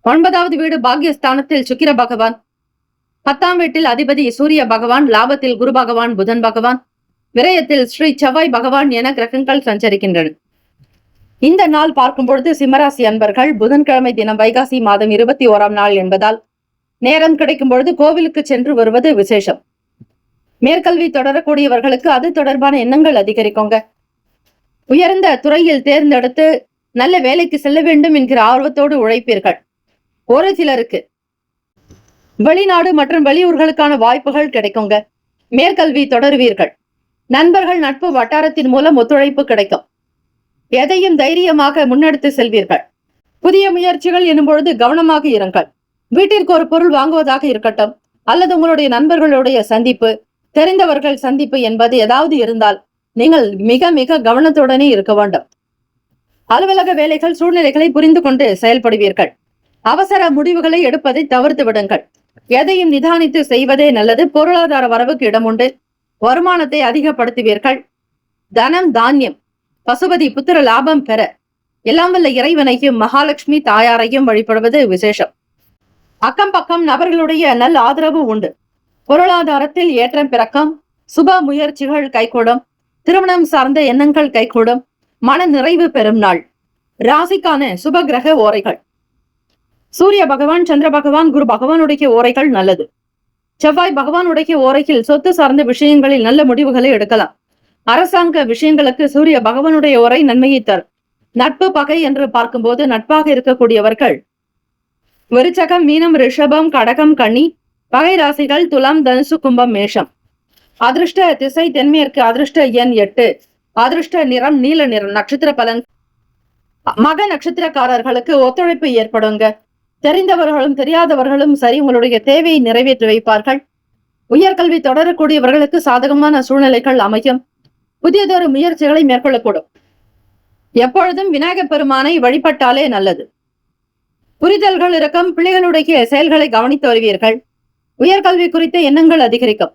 9வது வீடு பாக்யஸ்தானத்தில் சுக்கிர பகவான், 10ஆம் வீட்டில் அதிபதி சூரிய பகவான், லாபத்தில் குரு பகவான், புதன் பகவான், விரயத்தில் ஸ்ரீ செவ்வாய் பகவான் என கிரகங்கள் சஞ்சரிக்கின்றன. இந்த நாள் பார்க்கும் பொழுது சிம்மராசி அன்பர்கள், புதன்கிழமை தினம் வைகாசி மாதம் 21ஆம் நாள் என்பதால் நேரம் கிடைக்கும் பொழுது கோவிலுக்கு சென்று வருவது விசேஷம். மேற்கல்வி தொடரக்கூடியவர்களுக்கு அது தொடர்பான எண்ணங்கள் அதிகரிக்குங்க. உயர்ந்த துறையில் தேர்ந்தெடுத்து நல்ல வேலைக்கு செல்ல வேண்டும் என்கிற ஆர்வத்தோடு உழைப்பீர்கள். ஒரு சிலருக்கு வெளிநாடு மற்றும் வெளியூர்களுக்கான வாய்ப்புகள் கிடைக்குங்க. மேற்கல்வி தொடருவீர்கள். நண்பர்கள் நட்பு வட்டாரத்தின் மூலம் ஒத்துழைப்பு கிடைக்கும். எதையும் தைரியமாக முன்னெடுத்து செல்வீர்கள். புதிய முயற்சிகள் எனும் பொழுது கவனமாக இருங்கள். வீட்டிற்கு ஒரு பொருள் வாங்குவதாக இருக்கட்டும், அல்லது உங்களுடைய நண்பர்களுடைய சந்திப்பு, தெரிந்தவர்கள் சந்திப்பு என்பது ஏதாவது இருந்தால் நீங்கள் மிக மிக கவனத்துடனே இருக்க வேண்டும். அலுவலக வேலைகள் சூழ்நிலைகளை புரிந்து கொண்டு செயல்படுவீர்கள். அவசர முடிவுகளை எடுப்பதை தவிர்த்து விடுங்கள். எதையும் நிதானித்து செய்வதே நல்லது. பொருளாதார வரவுக்கு இடம் உண்டு. வருமானத்தை அதிகப்படுத்துவீர்கள். தனம் தானியம், பசுபதி புத்திர லாபம் பெற எல்லாம் வல்ல இறைவனையும் மகாலட்சுமி தாயாரையும் வழிபடுவது விசேஷம். அக்கம் பக்கம் நபர்களுடைய நல்ல ஆதரவு உண்டு. பொருளாதாரத்தில் ஏற்றம் பிறக்கம். சுப முயற்சிகள் கைகூடும். திருமணம் சார்ந்த எண்ணங்கள் கைகூடும். மன நிறைவு பெறும் நாள். ராசிக்கான சுப கிரக ஓரைகள். சூரிய பகவான், சந்திர பகவான், குரு பகவானுடைய ஓரைகள் நல்லது. செவ்வாய் பகவானுடைய ஓரையில் சொத்து சார்ந்த விஷயங்களில் நல்ல முடிவுகளை எடுக்கலாம். அரசாங்க விஷயங்களுக்கு சூரிய பகவானுடைய ஓரை நன்மையை தரும். நட்பு பகை என்று பார்க்கும்போது நட்பாக இருக்கக்கூடியவர்கள் விருச்சகம், மீனம், ரிஷபம், கடகம், கன்னி. பகை ராசிகள் துலாம், தனுசு, கும்பம், மேஷம். அதிர்ஷ்ட திசை தென்மேற்கு. அதிர்ஷ்ட எண் 8. அதிர்ஷ்ட நிறம் நீல நிறம். நட்சத்திர பலன். மக நட்சத்திரக்காரர்களுக்கு ஒத்துழைப்பு ஏற்படுங்க. தெரிந்தவர்களும் தெரியாதவர்களும் சரி உங்களுடைய தேவையை நிறைவேற்றி வைப்பார்கள். உயர்கல்வி தொடரக்கூடியவர்களுக்கு சாதகமான சூழ்நிலைகள் அமையும். புதியதொரு முயற்சிகளை மேற்கொள்ளக்கூடும். எப்பொழுதும் விநாயகப் பெருமானை வழிபட்டாலே நல்லது. புரிதல்கள் இருக்கும். பிள்ளைகளுடைய செயல்களை கவனித்து வருவீர்கள். உயர்கல்வி குறித்த எண்ணங்கள் அதிகரிக்கும்.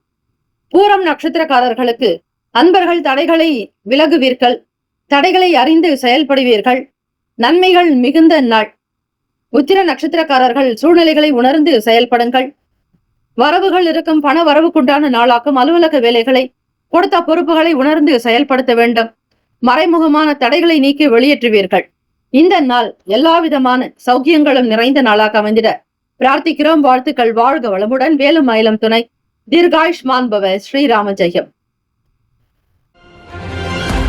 பூரம் நட்சத்திரக்காரர்களுக்கு அன்பர்கள் தடைகளை விலகுவீர்கள். தடைகளை அறிந்து செயல்படுவீர்கள். நன்மைகள் மிகுந்த நாள். உத்திர நட்சத்திரக்காரர்கள் சூழ்நிலைகளை உணர்ந்து செயல்படுங்கள். வரவுகள் இருக்கும். பண வரவுக்குண்டான நாளாக்கும். அலுவலக வேலைகளை கொடுத்த பொறுப்புகளை உணர்ந்து செயல்படுத்த வேண்டும். மறைமுகமான தடைகளை நீக்கி வெளியேற்றுவீர்கள். இந்த நாள் எல்லா விதமான சௌக்கியங்களும் நிறைந்த நாளாக அமைந்திட பிரார்த்திக்கிறோம். வாழ்த்துக்கள். வாழ்க வளமுடன். வேலும் மயிலும் துணை. தீர்காயுஷ்மான் பவ. ஸ்ரீராம ஜெயம்.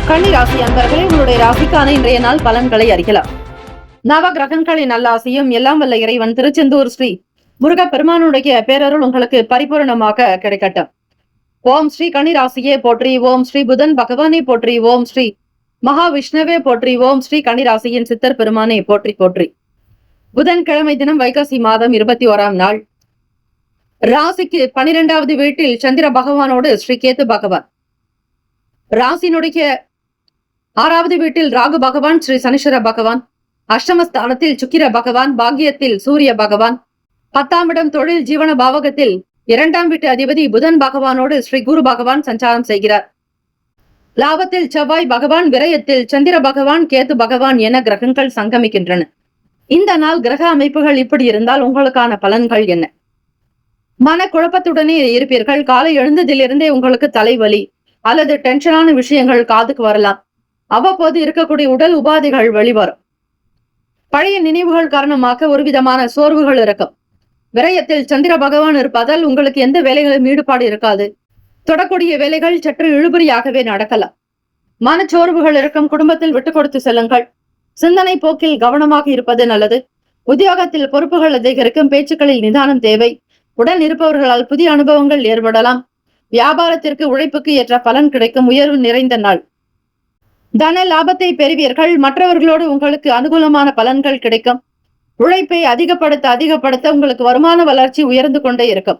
கன்னி ராசி அன்பர்களே, உங்களுடைய ராசிக்கான இன்றைய நாள் பலன்களை அறியலாம். நவ கிரகங்களின் நல்லாசியும் எல்லாம் வல்ல இறைவன் திருச்செந்தூர் ஸ்ரீ முருக பெருமானுடைய பேரருள் உங்களுக்கு பரிபூர்ணமாக கிடைக்கட்டும். ஓம் ஸ்ரீ கன்னிராசியே போற்றி. ஓம் ஸ்ரீ புதன் பகவானே போற்றி. ஓம் ஸ்ரீ மகாவிஷ்ணுவே போற்றி. ஓம் ஸ்ரீ கன்னிராசியின் சித்தர் பெருமானே போற்றி போற்றி. புதன்கிழமை தினம் வைகாசி மாதம் 21ஆம் நாள். ராசிக்கு 12வது வீட்டில் சந்திர பகவானோடு ஸ்ரீ கேத்து பகவான். ராசினுடைய 6வது வீட்டில் ராகு பகவான் ஸ்ரீ சனீஸ்வர பகவான். அஷ்டமஸ்தானத்தில் சுக்கிர பகவான். பாக்கியத்தில் சூரிய பகவான். 10ஆம் இடம் தொழில் ஜீவன பாவகத்தில் 2ஆம் வீட்டு அதிபதி புதன் பகவானோடு ஸ்ரீ குரு பகவான் சஞ்சாரம் செய்கிறார். லாபத்தில் செவ்வாய் பகவான். விரயத்தில் சந்திர பகவான் கேத்து பகவான் என கிரகங்கள் சங்கமிக்கின்றன. இந்த நாள் கிரக அமைப்புகள் இப்படி இருந்தால் உங்களுக்கான பலன்கள் என்ன? மன குழப்பத்துடனே இருப்பீர்கள். காலை எழுந்ததிலிருந்தே உங்களுக்கு தலைவலி அல்லது டென்ஷனான விஷயங்கள் காதுக்கு வரலாம். அவ்வப்போது இருக்கக்கூடிய உடல் உபாதைகள் வெளிவரும். பழைய நினைவுகள் காரணமாக ஒரு விதமான சோர்வுகள் இருக்கும். விரயத்தில் சந்திர பகவான் இருப்பதால் உங்களுக்கு எந்த வேலைகளும் ஈடுபாடு இருக்காது. தொடக்கூடிய வேலைகள் சற்று இழுபறியாகவே நடக்கலாம். மனச்சோர்வுகள் இருக்கும். குடும்பத்தில் விட்டு கொடுத்து செல்லுங்கள். சிந்தனை போக்கில் கவனமாக இருப்பது நல்லது. உத்தியோகத்தில் பொறுப்புகள் அதிகரிக்கும். பேச்சுக்களில் நிதானம் தேவை. உடன் இருப்பவர்களால் புதிய அனுபவங்கள் ஏற்படலாம். வியாபாரத்திற்கு உழைப்புக்கு ஏற்ற பலன் கிடைக்கும். உயர்வு நிறைந்த நாள். தன லாபத்தை பெறுவீர்கள். மற்றவர்களோடு உங்களுக்கு அனுகூலமான பலன்கள் கிடைக்கும். உழைப்பை அதிகப்படுத்த உங்களுக்கு வருமான வளர்ச்சி உயர்ந்து கொண்டே இருக்கும்.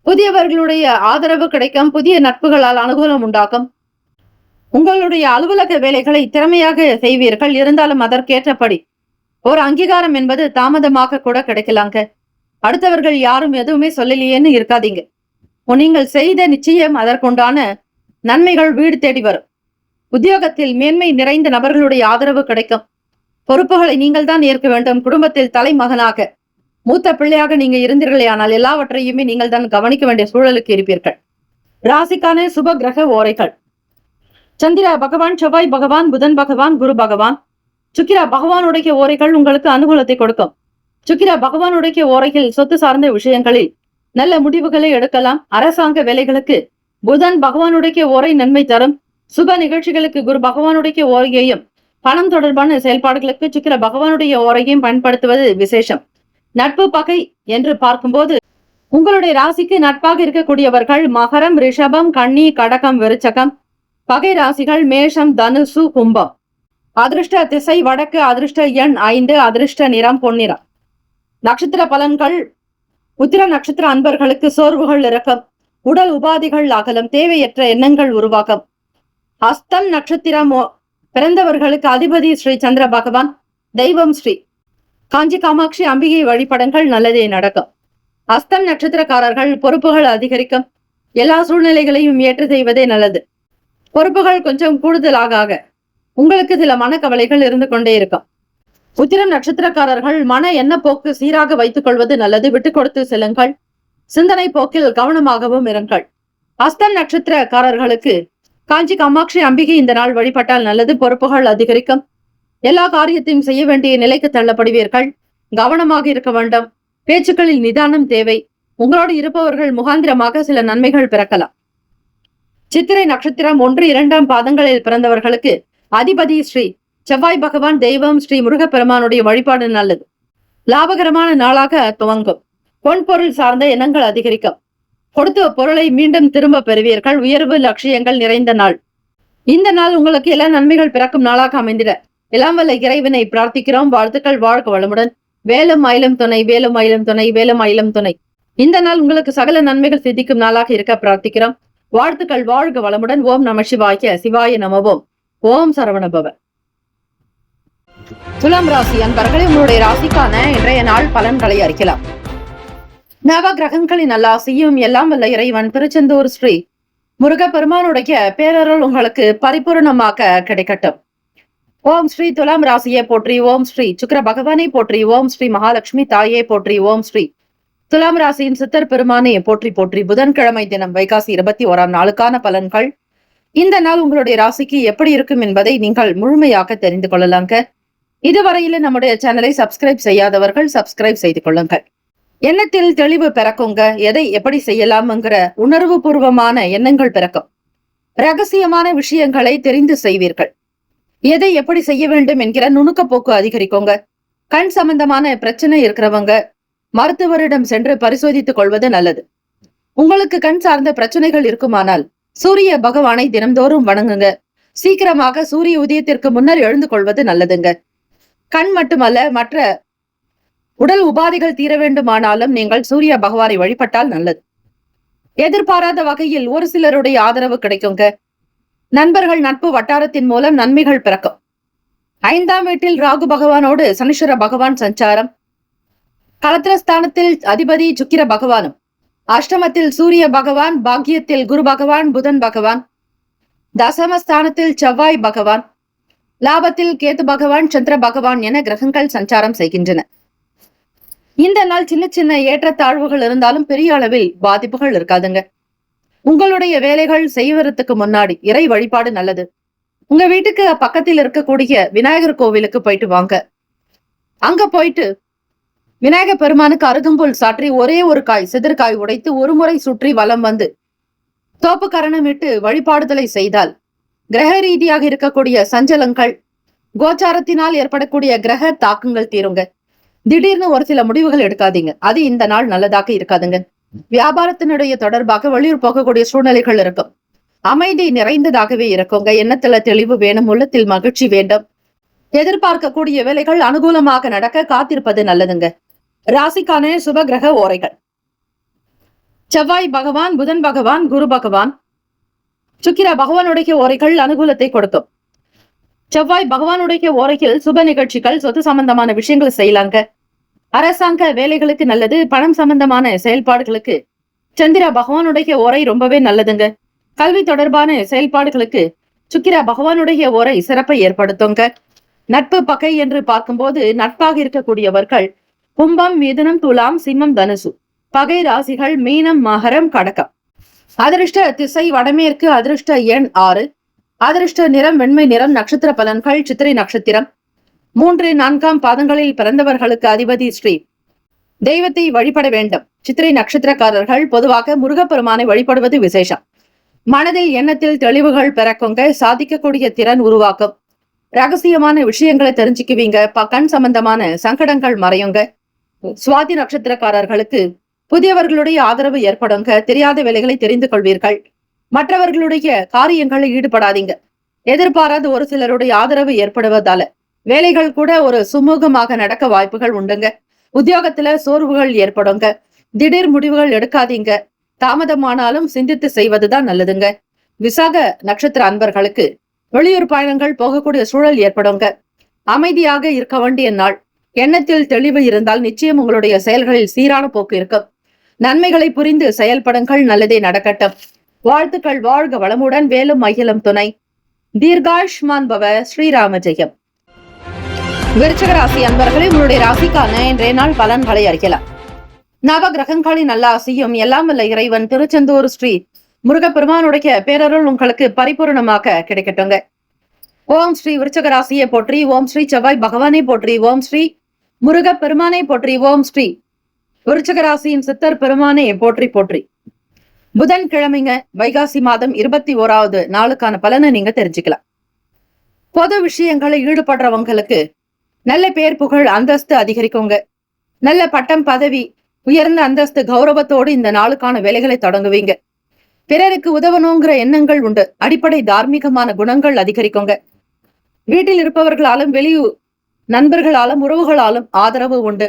புதியவர்களுடைய ஆதரவு கிடைக்கும். புதிய நட்புகளால் அனுகூலம் உண்டாகும். உங்களுடைய அலுவலக வேலைகளை திறமையாக செய்வீர்கள். இருந்தாலும் அதற்கேற்றபடி ஒரு அங்கீகாரம் என்பது தாமதமாக கூட கிடைக்கலாங்க. அடுத்தவர்கள் யாரும் எதுவுமே சொல்லலையேன்னு இருக்காதீங்க. நீங்கள் செய்த நிச்சயம் அதற்குண்டான நன்மைகள் வீடு தேடி வரும். உத்தியோகத்தில் மேன்மை நிறைந்த நபர்களுடைய ஆதரவு கிடைக்கும். பொறுப்புகளை நீங்கள் தான் ஏற்க வேண்டும். குடும்பத்தில் தலைமகனாக மூத்த பிள்ளையாக நீங்க இருந்தீர்களே, ஆனால் எல்லாவற்றையுமே நீங்கள் தான் கவனிக்க வேண்டிய சூழலுக்கு இருப்பீர்கள். ராசிக்கான சுப கிரக ஓரைகள். சந்திர பகவான், செவ்வாய் பகவான், புதன் பகவான், குரு பகவான். சுக்கிர பகவானுடைய ஓரைகள் உங்களுக்கு அனுகூலத்தை கொடுக்கும். சுக்கிர பகவானுடைய ஓரையில் சொத்து சார்ந்த விஷயங்களில் நல்ல முடிவுகளை எடுக்கலாம். அரசாங்க வேலைகளுக்கு புதன் பகவானுடைய ஓரை நன்மை தரும். சுப நிகழ்ச்சிகளுக்கு குரு பகவானுடைய ஓரையையும், பணம் தொடர்பான செயல்பாடுகளுக்கு சுக்கிர பகவானுடைய ஓரையையும் பயன்படுத்துவது விசேஷம். நட்பு பகை என்று பார்க்கும்போது உங்களுடைய ராசிக்கு நட்பாக இருக்கக்கூடியவர்கள் மகரம், ரிஷபம், கன்னி, கடகம், விருச்சகம். பகை ராசிகள் மேஷம், தனுசு, கும்பம். அதிர்ஷ்ட திசை வடக்கு. அதிர்ஷ்ட எண் 5. அதிர்ஷ்ட நிறம் பொன்னிறம். நட்சத்திர பலன்கள். உத்திர நட்சத்திர அன்பர்களுக்கு சோர்வுகள் இருக்கும். உடல் உபாதைகள் அகலும். தேவையற்ற எண்ணங்கள் உருவாகும். ஹஸ்தம் நட்சத்திரம் பிறந்தவர்களுக்கு அதிபதி ஸ்ரீ சந்திர பகவான். தெய்வம் ஸ்ரீ காஞ்சி காமாட்சி அம்பிகை வழிபடங்கள் நல்லதே நடக்கும். ஹஸ்தம் நட்சத்திரக்காரர்கள் பொறுப்புகள் அதிகரிக்கும். எல்லா சூழ்நிலைகளையும் ஏற்று செய்வதே நல்லது. பொறுப்புகள் கொஞ்சம் கூடுதலாக உங்களுக்கு சில மனக்கவலைகள் இருந்து கொண்டே இருக்கும். உத்திரம் நட்சத்திரக்காரர்கள் மன எண்ண போக்கு சீராக வைத்துக் கொள்வது நல்லது. விட்டு கொடுத்து செல்லுங்கள். சிந்தனை போக்கில் கவனமாகவும் இருங்கள். ஹஸ்தம் நட்சத்திரக்காரர்களுக்கு காஞ்சி காமாட்சி அம்பிகை இந்த நாள் வழிபட்டால் நல்லது. பொறுப்புகள் அதிகரிக்கும். எல்லா காரியத்தையும் செய்ய வேண்டிய நிலைக்கு தள்ளப்படுவீர்கள். கவனமாக இருக்க வேண்டும். பேச்சுக்களில் நிதானம் தேவை. உங்களோடு இருப்பவர்கள் முகாந்திரமாக சில நன்மைகள் பிறக்கலாம். சித்திரை நட்சத்திரம் 1, 2ஆம் பாதங்களில் பிறந்தவர்களுக்கு அதிபதி ஸ்ரீ செவ்வாய் பகவான். தெய்வம் ஸ்ரீ முருகப்பெருமானுடைய வழிபாடு நல்லது. லாபகரமான நாளாக துவங்கும். பொன் பொருள் சார்ந்த எண்ணங்கள் அதிகரிக்கும். கொடுத்த பொருளை மீண்டும் திரும்ப பெறுவீர்கள். உயர்வு லட்சியங்கள் நிறைந்த நாள். இந்த நாள் உங்களுக்கு எல்லா நன்மைகள் பிறக்கும் நாளாக அமைந்திட எல்லாம் வல்ல இறைவனை பிரார்த்திக்கிறோம். வாழ்த்துக்கள். வாழ்க வளமுடன். வேலும் மயிலும் துணை. வேலும் மயிலும் துணை. வேலும் மயிலும் துணை. இந்த நாள் உங்களுக்கு சகல நன்மைகள் சித்திக்கும் நாளாக இருக்க பிரார்த்திக்கிறோம். வாழ்த்துக்கள். வாழ்க வளமுடன். ஓம் நம சிவாய. சிவாய நமவோம். ஓம் சரவணபவ. துலாம் ராசி அன்பர்களே, உங்களுடைய ராசிக்கான இன்றைய நாள் பலன்களை அறிக்கலாம். நவ கிரகங்களின் நல்லாசியும் எல்லாம் வல்ல இறைவன் திருச்செந்தூர் ஸ்ரீ முருகப்பெருமானுடைய பேரருள் உங்களுக்கு பரிபூர்ணமாக கிடைக்கட்டும். ஓம் ஸ்ரீ துலாம் ராசியை போற்றி. ஓம் ஸ்ரீ சுக்கிர பகவானை போற்றி. ஓம் ஸ்ரீ மகாலட்சுமி தாயே போற்றி. ஓம் ஸ்ரீ துலாம் ராசியின் சித்தர் பெருமானை போற்றி போற்றி. புதன்கிழமை தினம் வைகாசி 21ஆம் நாளுக்கான பலன்கள். இந்த நாள் உங்களுடைய ராசிக்கு எப்படி இருக்கும் என்பதை நீங்கள் முழுமையாக தெரிந்து கொள்ளலாங்க. இதுவரையில நம்முடைய சேனலை சப்ஸ்கிரைப் செய்யாதவர்கள் சப்ஸ்கிரைப் செய்து கொள்ளுங்கள். எண்ணத்தில் தெளிவு பிறக்குங்க. எதை எப்படி செய்யலாம்ங்கிற உணர்வு பூர்வமான எண்ணங்கள் பிறக்கும். ரகசியமான விஷயங்களை தெரிந்து செய்வீர்கள். எதை எப்படி செய்ய வேண்டும் என்கிற நுணுக்க போக்கு அதிகரிக்குங்க. கண் சம்பந்தமான பிரச்சனை இருக்கிறவங்க மருத்துவரிடம் சென்று பரிசோதித்துக் கொள்வது நல்லது. உங்களுக்கு கண் சார்ந்த பிரச்சனைகள் இருக்குமானால் சூரிய பகவானை தினம்தோறும் வணங்குங்க. சீக்கிரமாக சூரிய உதயத்திற்கு முன்னர் எழுந்து கொள்வது நல்லதுங்க. கண் மட்டுமல்ல, மற்ற உடல் உபாதைகள் தீர வேண்டுமானாலும் நீங்கள் சூரிய பகவானை வழிபட்டால் நல்லது. எதிர்பாராத வகையில் ஒரு சிலருடைய ஆதரவு கிடைக்குங்க. நண்பர்கள் நட்பு வட்டாரத்தின் மூலம் நன்மைகள் பிறக்கும். 5ஆம் வீட்டில் ராகு பகவானோடு சனீஸ்வர பகவான் சஞ்சாரம். கலத்திரஸ்தானத்தில் அதிபதி சுக்கிர பகவானும், அஷ்டமத்தில் சூரிய பகவான், பாக்கியத்தில் குரு பகவான், புதன் பகவான், தசமஸ்தானத்தில் செவ்வாய் பகவான், லாபத்தில் கேது பகவான், சந்திர பகவான் என கிரகங்கள் சஞ்சாரம் செய்கின்றன. இந்த நாள் சின்ன சின்ன ஏற்றத்தாழ்வுகள் இருந்தாலும் பெரிய அளவில் பாதிப்புகள் இருக்காதுங்க. உங்களுடைய வேலைகள் செய்வதற்கு முன்னாடி இறை வழிபாடு நல்லது. உங்க வீட்டுக்கு பக்கத்தில் இருக்கக்கூடிய விநாயகர் கோவிலுக்கு போயிட்டு வாங்க. அங்க போயிட்டு விநாயகர் பெருமானுக்கு அருகம்புல் சாற்றி ஒரே ஒரு காய் செதிர்காய் உடைத்து ஒரு முறை சுற்றி வலம் வந்து தோப்பு கரணமிட்டு வழிபாடுதலை செய்தால் கிரக ரீதியாக இருக்கக்கூடிய சஞ்சலங்கள், கோச்சாரத்தினால் ஏற்படக்கூடிய கிரக தாக்கங்கள் தீருங்க. திடீர்னு ஒரு சில முடிவுகள் எடுக்காதீங்க. அது இந்த நாள் நல்லதாக இருக்காதுங்க. வியாபாரத்தினுடைய தொடர்பாக வெளியூர் போகக்கூடிய சூழ்நிலைகள் இருக்கும். அமைதி நிறைந்ததாகவே இருக்குங்க. எண்ணத்துல தெளிவு வேணும், உள்ளத்தில் மகிழ்ச்சி வேண்டும். எதிர்பார்க்கக்கூடிய வேலைகள் அனுகூலமாக நடக்க காத்திருப்பது நல்லதுங்க. ராசிக்கான சுப கிரக ஓரைகள்: செவ்வாய் பகவான், புதன் பகவான், குரு பகவான், சுக்கிர பகவானுடைய ஓரைகள் அனுகூலத்தை கொடுக்கும். செவ்வாய் பகவானுடைய ஓரையில் சுப நிகழ்ச்சிகள், சொத்து சம்பந்தமான விஷயங்களை செய்யலாங்க. அரசாங்க வேலைகளுக்கு நல்லது. பணம் சம்பந்தமான செயல்பாடுகளுக்கு சந்திர பகவானுடைய ஓரை ரொம்பவே நல்லதுங்க. கல்வி தொடர்பான செயல்பாடுகளுக்கு சுக்கிர பகவானுடைய ஓரை சிறப்பை ஏற்படுத்துங்க. நட்பு பகை என்று பார்க்கும்போது நட்பாக இருக்கக்கூடியவர்கள் கும்பம், மிதுனம், துலாம், சிம்மம், தனுசு. பகை ராசிகள் மீனம், மகரம், கடகம். அதிர்ஷ்ட திசை வடமேற்கு. அதிர்ஷ்ட எண் 6. அதிர்ஷ்ட நிறம் வெண்மை நிறம். நட்சத்திர பலன்கள்: சித்திரை நட்சத்திரம் 3, 4ஆம் பாதங்களில் பிறந்தவர்களுக்கு அதிபதி ஸ்ரீ. தெய்வத்தை வழிபட வேண்டும். சித்திரை நட்சத்திரக்காரர்கள் பொதுவாக முருகப்பெருமானை வழிபடுவது விசேஷம். மனதில் எண்ணத்தில் தெளிவுகள் பிறக்குங்க. சாதிக்கக்கூடிய திறன் உருவாக்கும். ரகசியமான விஷயங்களை தெரிஞ்சுக்குவீங்க. கண் சம்பந்தமான சங்கடங்கள் மறையுங்க. சுவாதி நட்சத்திரக்காரர்களுக்கு புதியவர்களுடைய ஆதரவு ஏற்படுங்க. தெரியாத வேலைகளை தெரிந்து கொள்வீர்கள். மற்றவர்களுடைய காரியங்களில் ஈடுபடாதீங்க. எதிர்பாராத ஒரு சிலருடைய ஆதரவு ஏற்படுவதால வேலைகள் கூட ஒரு சுமூகமாக நடக்க வாய்ப்புகள் உண்டுங்க. உத்தியோகத்துல சோர்வுகள் ஏற்படுங்க. திடீர் முடிவுகள் எடுக்காதீங்க. தாமதமானாலும் சிந்தித்து செய்வதுதான் நல்லதுங்க. விசாக நட்சத்திர அன்பர்களுக்கு வெளியூர் பயணங்கள் போகக்கூடிய சூழல் ஏற்படுங்க. அமைதியாக இருக்க வேண்டிய நாள். எண்ணத்தில் தெளிவு இருந்தால் நிச்சயம் உங்களுடைய செயல்களில் சீரான போக்கு இருக்கும். நன்மைகளை புரிந்து செயல்படுங்கள். நல்லதே நடக்கட்டும். வாழ்த்துக்கள். வாழ்க வளமுடன். வேலும் மகிழும் துணை. தீர்காயுஷ்மான் பவ. ஸ்ரீராம ஜெயம். விருச்சிக ராசி அன்பர்களே, உங்களுடைய ராசிக்கான இன்றைய நாள் பலன்களை அறியலாம். நவ கிரகங்களின் நல்ல ஆசியும் எல்லாம் வல்ல இறைவன் திருச்செந்தூர் ஸ்ரீ முருகப்பெருமானுடைய பேரருள் உங்களுக்கு பரிபூர்ணமாக கிடைக்கட்டுங்க. ஓம் ஸ்ரீ விருச்சிக ராசியை போற்றி. ஓம் ஸ்ரீ செவ்வாய் பகவானை போற்றி. ஓம் ஸ்ரீ முருகப்பெருமானை போற்றி. ஓம் ஸ்ரீ விருச்சிக ராசியின் சித்தர் பெருமானை போற்றி போற்றி. புதன் கிழமைங்க, வைகாசி மாதம் 21வது நாளுக்கான பலனை நீங்க தெரிஞ்சுக்கலாம். பொது விஷயங்களை ஈடுபடுறவங்களுக்கு நல்ல பேர், புகழ், அந்தஸ்து அதிகரிக்குங்க. நல்ல பட்டம், பதவி, உயர்ந்த அந்தஸ்து, கௌரவத்தோடு இந்த நாளுக்கான வேலைகளை தொடங்குவீங்க. பிறருக்கு உதவணுங்கிற எண்ணங்கள் உண்டு. அடிப்படை தார்மீகமான குணங்கள் அதிகரிக்குங்க. வீட்டில் இருப்பவர்களாலும் வெளியூர் நண்பர்களாலும் உறவுகளாலும் ஆதரவு உண்டு.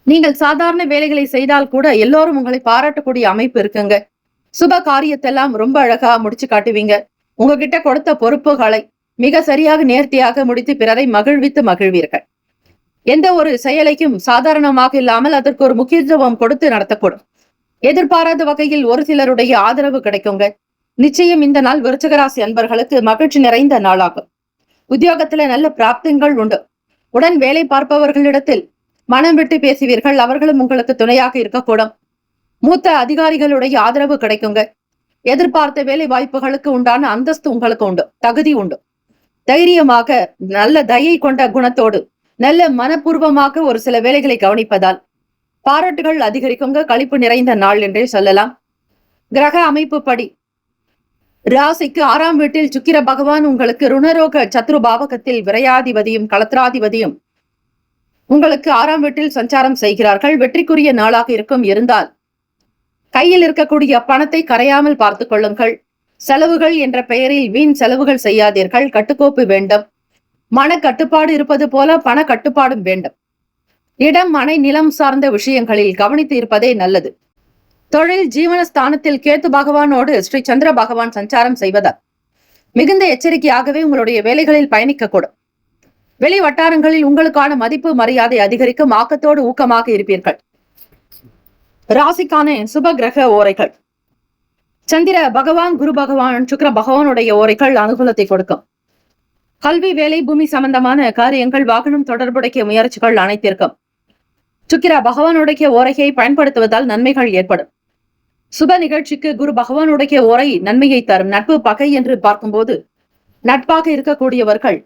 நீங்கள் சாதாரண வேலைகளை செய்தால் கூட எல்லோரும் உங்களை பாராட்டக்கூடிய அமைப்பு இருக்குங்க. சுப காரியத்தெல்லாம் ரொம்ப அழகா முடிச்சு காட்டுவீங்க. உங்ககிட்ட கொடுத்த பொறுப்புகளை மிக சரியாக நேர்த்தியாக முடித்து பிறரை மகிழ்வித்து மகிழ்வீர்கள். எந்த ஒரு செயலைக்கும் சாதாரணமாக இல்லாமல் அதற்கு ஒரு முக்கியத்துவம் கொடுத்து நடத்தக்கூடும். எதிர்பாராத வகையில் ஒரு சிலருடைய ஆதரவு கிடைக்குங்க. நிச்சயம் இந்த நாள் விருச்சிக ராசி அன்பர்களுக்கு மகிழ்ச்சி நிறைந்த நாளாகும். உத்தியோகத்துல நல்ல பிராப்தங்கள் உண்டு. உடன் வேலை பார்ப்பவர்களிடத்தில் மனம் விட்டு பேசுவீர்கள். அவர்களும் உங்களுக்கு துணையாக இருக்கக்கூடும். மூத்த அதிகாரிகளுடைய ஆதரவு கிடைக்குங்க. எதிர்பார்த்த வேலை வாய்ப்புகளுக்கு உண்டான அந்தஸ்து உங்களுக்கு உண்டு, தகுதி உண்டு. தைரியமாக, நல்ல தயை கொண்ட குணத்தோடு, நல்ல மனப்பூர்வமாக ஒரு சில வேலைகளை கவனிப்பதால் பாராட்டுகள் அதிகரிக்குங்க. களிப்பு நிறைந்த நாள் என்றே சொல்லலாம். கிரக அமைப்பு படி ராசிக்கு 6ஆம் வீட்டில் சுக்கிர பகவான் உங்களுக்கு ருணரோக சத்ரு பாவகத்தில் விரையாதிபதியும் களத்திராதிபதியும் உங்களுக்கு 6ஆம் வீட்டில் சஞ்சாரம் செய்கிறார்கள். வெற்றிக்குரிய நாளாக இருக்கும். இருந்தால் கையில் இருக்கக்கூடிய பணத்தை கரையாமல் பார்த்துக் கொள்ளுங்கள். செலவுகள் என்ற பெயரில் வீண் செலவுகள் செய்யாதீர்கள். கட்டுக்கோப்பு வேண்டும். மன கட்டுப்பாடு இருப்பது போல பண கட்டுப்பாடும் வேண்டும். இடம், மனை, நிலம் சார்ந்த விஷயங்களில் கவனித்து இருப்பதே நல்லது. தொழில் ஜீவனஸ்தானத்தில் கேத்து பகவானோடு ஸ்ரீ சந்திர பகவான் சஞ்சாரம் செய்வதால் மிகுந்த எச்சரிக்கையாகவே உங்களுடைய வேலைகளில் பயணிக்கக்கூடும். வெளி வட்டாரங்களில் உங்களுக்கான மதிப்பு மரியாதை அதிகரிக்கும். ஆக்கத்தோடு ஊக்கமாக இருப்பீர்கள். ராசிக்கான சுப கிரக ஓரைகள். சந்திர பகவான், குரு பகவான், சுக்கிர பகவானுடைய ஓரைகள் அனுகூலத்தை கொடுக்கும். கல்வி, வேலை, பூமி சம்பந்தமான காரியங்கள், வாகனம் தொடர்புடைய முயற்சிகள் அனைத்திற்கும் சுக்கிர பகவானுடைய ஓரையை பயன்படுத்துவதால் நன்மைகள் ஏற்படும். சுப நிகழ்ச்சிக்கு குரு பகவானுடைய ஓரை நன்மையை தரும். நட்பு, பகை என்று பார்க்கும்போது நட்பாக இருக்கக்கூடியவர்கள்